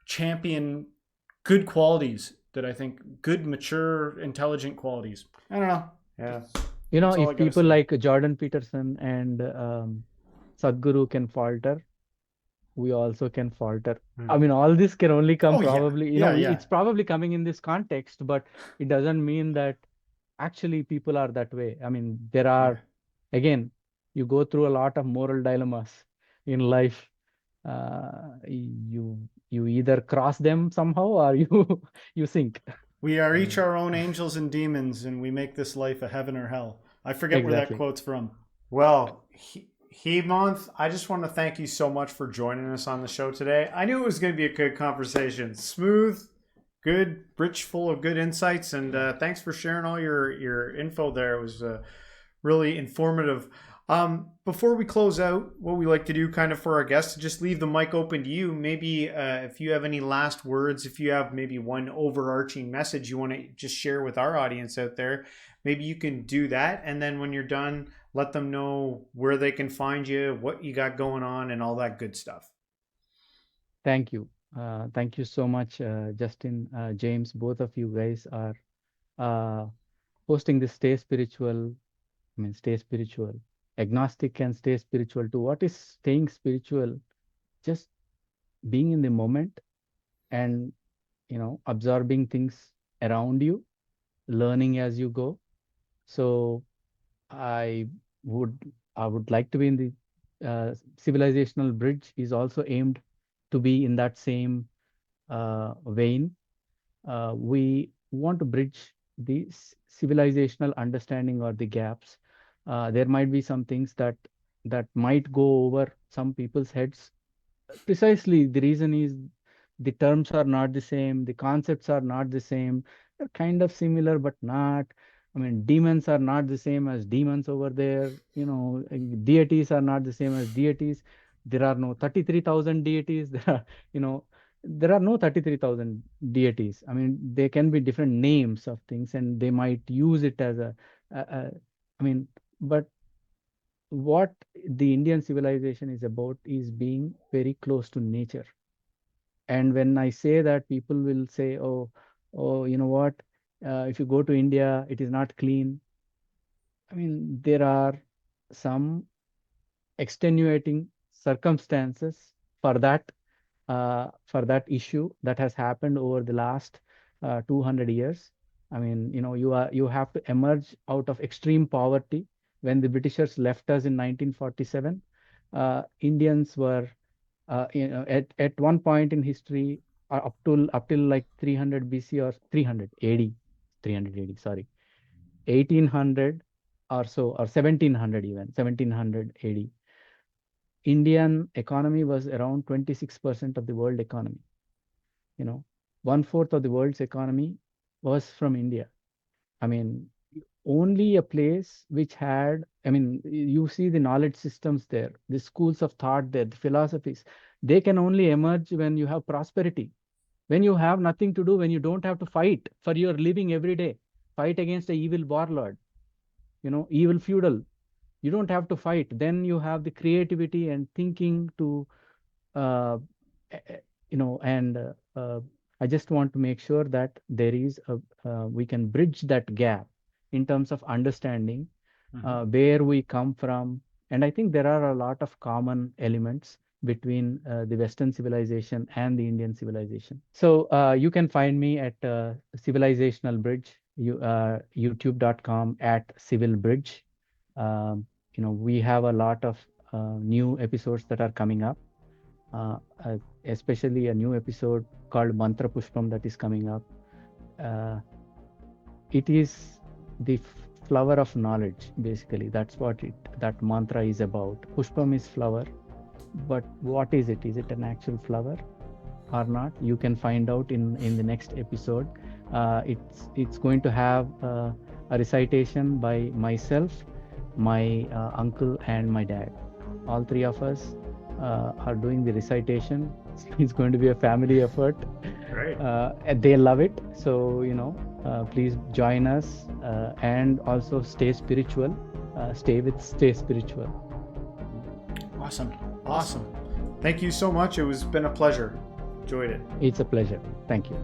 champion good qualities, that I think good, mature, intelligent qualities. I don't know. Yeah. That's all I If gotta people say. like Jordan Peterson and Sadhguru can falter, we also can falter. I mean, all this can only come Oh yeah, probably, yeah, yeah. it's probably coming in this context, but it doesn't mean that actually people are that way. I mean, there are, again, you go through a lot of moral dilemmas in life. You either cross them somehow or you sink. We are each our own angels and demons, and we make this life a heaven or hell. I forget where that Exactly. quote's from. Well, Hemanth, I just want to thank you so much for joining us on the show today. I knew it was going to be a good conversation. Smooth, good, rich, full of good insights, and thanks for sharing all your info there. It was really informative. Before we close out, what we like to do kind of for our guests, just leave the mic open to you. Maybe if you have any last words, if you have maybe one overarching message you want to just share with our audience out there, maybe you can do that. And then when you're done, let them know where they can find you, what you got going on, and all that good stuff. Thank you. Thank you so much, Justin, James. Both of you guys are hosting this Stay Spiritual. I mean, stay spiritual. Agnostic can stay spiritual too. What is staying spiritual? Just being in the moment and, absorbing things around you, learning as you go. So I would like to be in the civilizational bridge is also aimed to be in that same vein. We want to bridge the civilizational understanding or the gaps. There might be some things that might go over some people's heads. Precisely, the reason is the terms are not the same, the concepts are not the same. They're kind of similar, but not. I mean, demons are not the same as demons over there. Deities are not the same as deities. There are no 33,000 deities. There are no 33,000 deities. I mean, there can be different names of things, and they might use it as I mean, but what the Indian civilization is about is being very close to nature. And when I say that, people will say, oh, you know what? If you go to India, it is not clean. I mean, there are some extenuating circumstances for that issue that has happened over the last 200 years. I mean, you have to emerge out of extreme poverty. When the Britishers left us in 1947, Indians were at one point in history, up till like 300 BC or 300 AD, 300 AD, sorry, 1800 or so, or 1700, even 1700 AD. Indian economy was around 26% of the world economy. You know, 1/4 of the world's economy was from India. I mean, only a place which had, I mean, you see the knowledge systems there, the schools of thought there, the philosophies, they can only emerge when you have prosperity, when you have nothing to do, when you don't have to fight for your living every day, fight against a evil warlord, evil feudal. You don't have to fight. Then you have the creativity and thinking to uh, and I just want to make sure that there is we can bridge that gap in terms of understanding where we come from. And I think there are a lot of common elements between the Western civilization and the Indian civilization. So you can find me at Civilizational Bridge, youtube.com @civilbridge. We have a lot of new episodes that are coming up, uh, uh, especially a new episode called Mantra Pushpam that is coming up. It is the flower of knowledge, basically. That's what that mantra is about. Pushpam is flower, but what is it? Is it an actual flower or not? You can find out in the next episode. It's going to have a recitation by myself, my uncle, and my dad. All three of us are doing the recitation. It's going to be a family effort. Great. And they love it. So, please join us and also stay spiritual. Stay spiritual. Awesome. Thank you so much. It's been a pleasure. Enjoyed it. It's a pleasure. Thank you.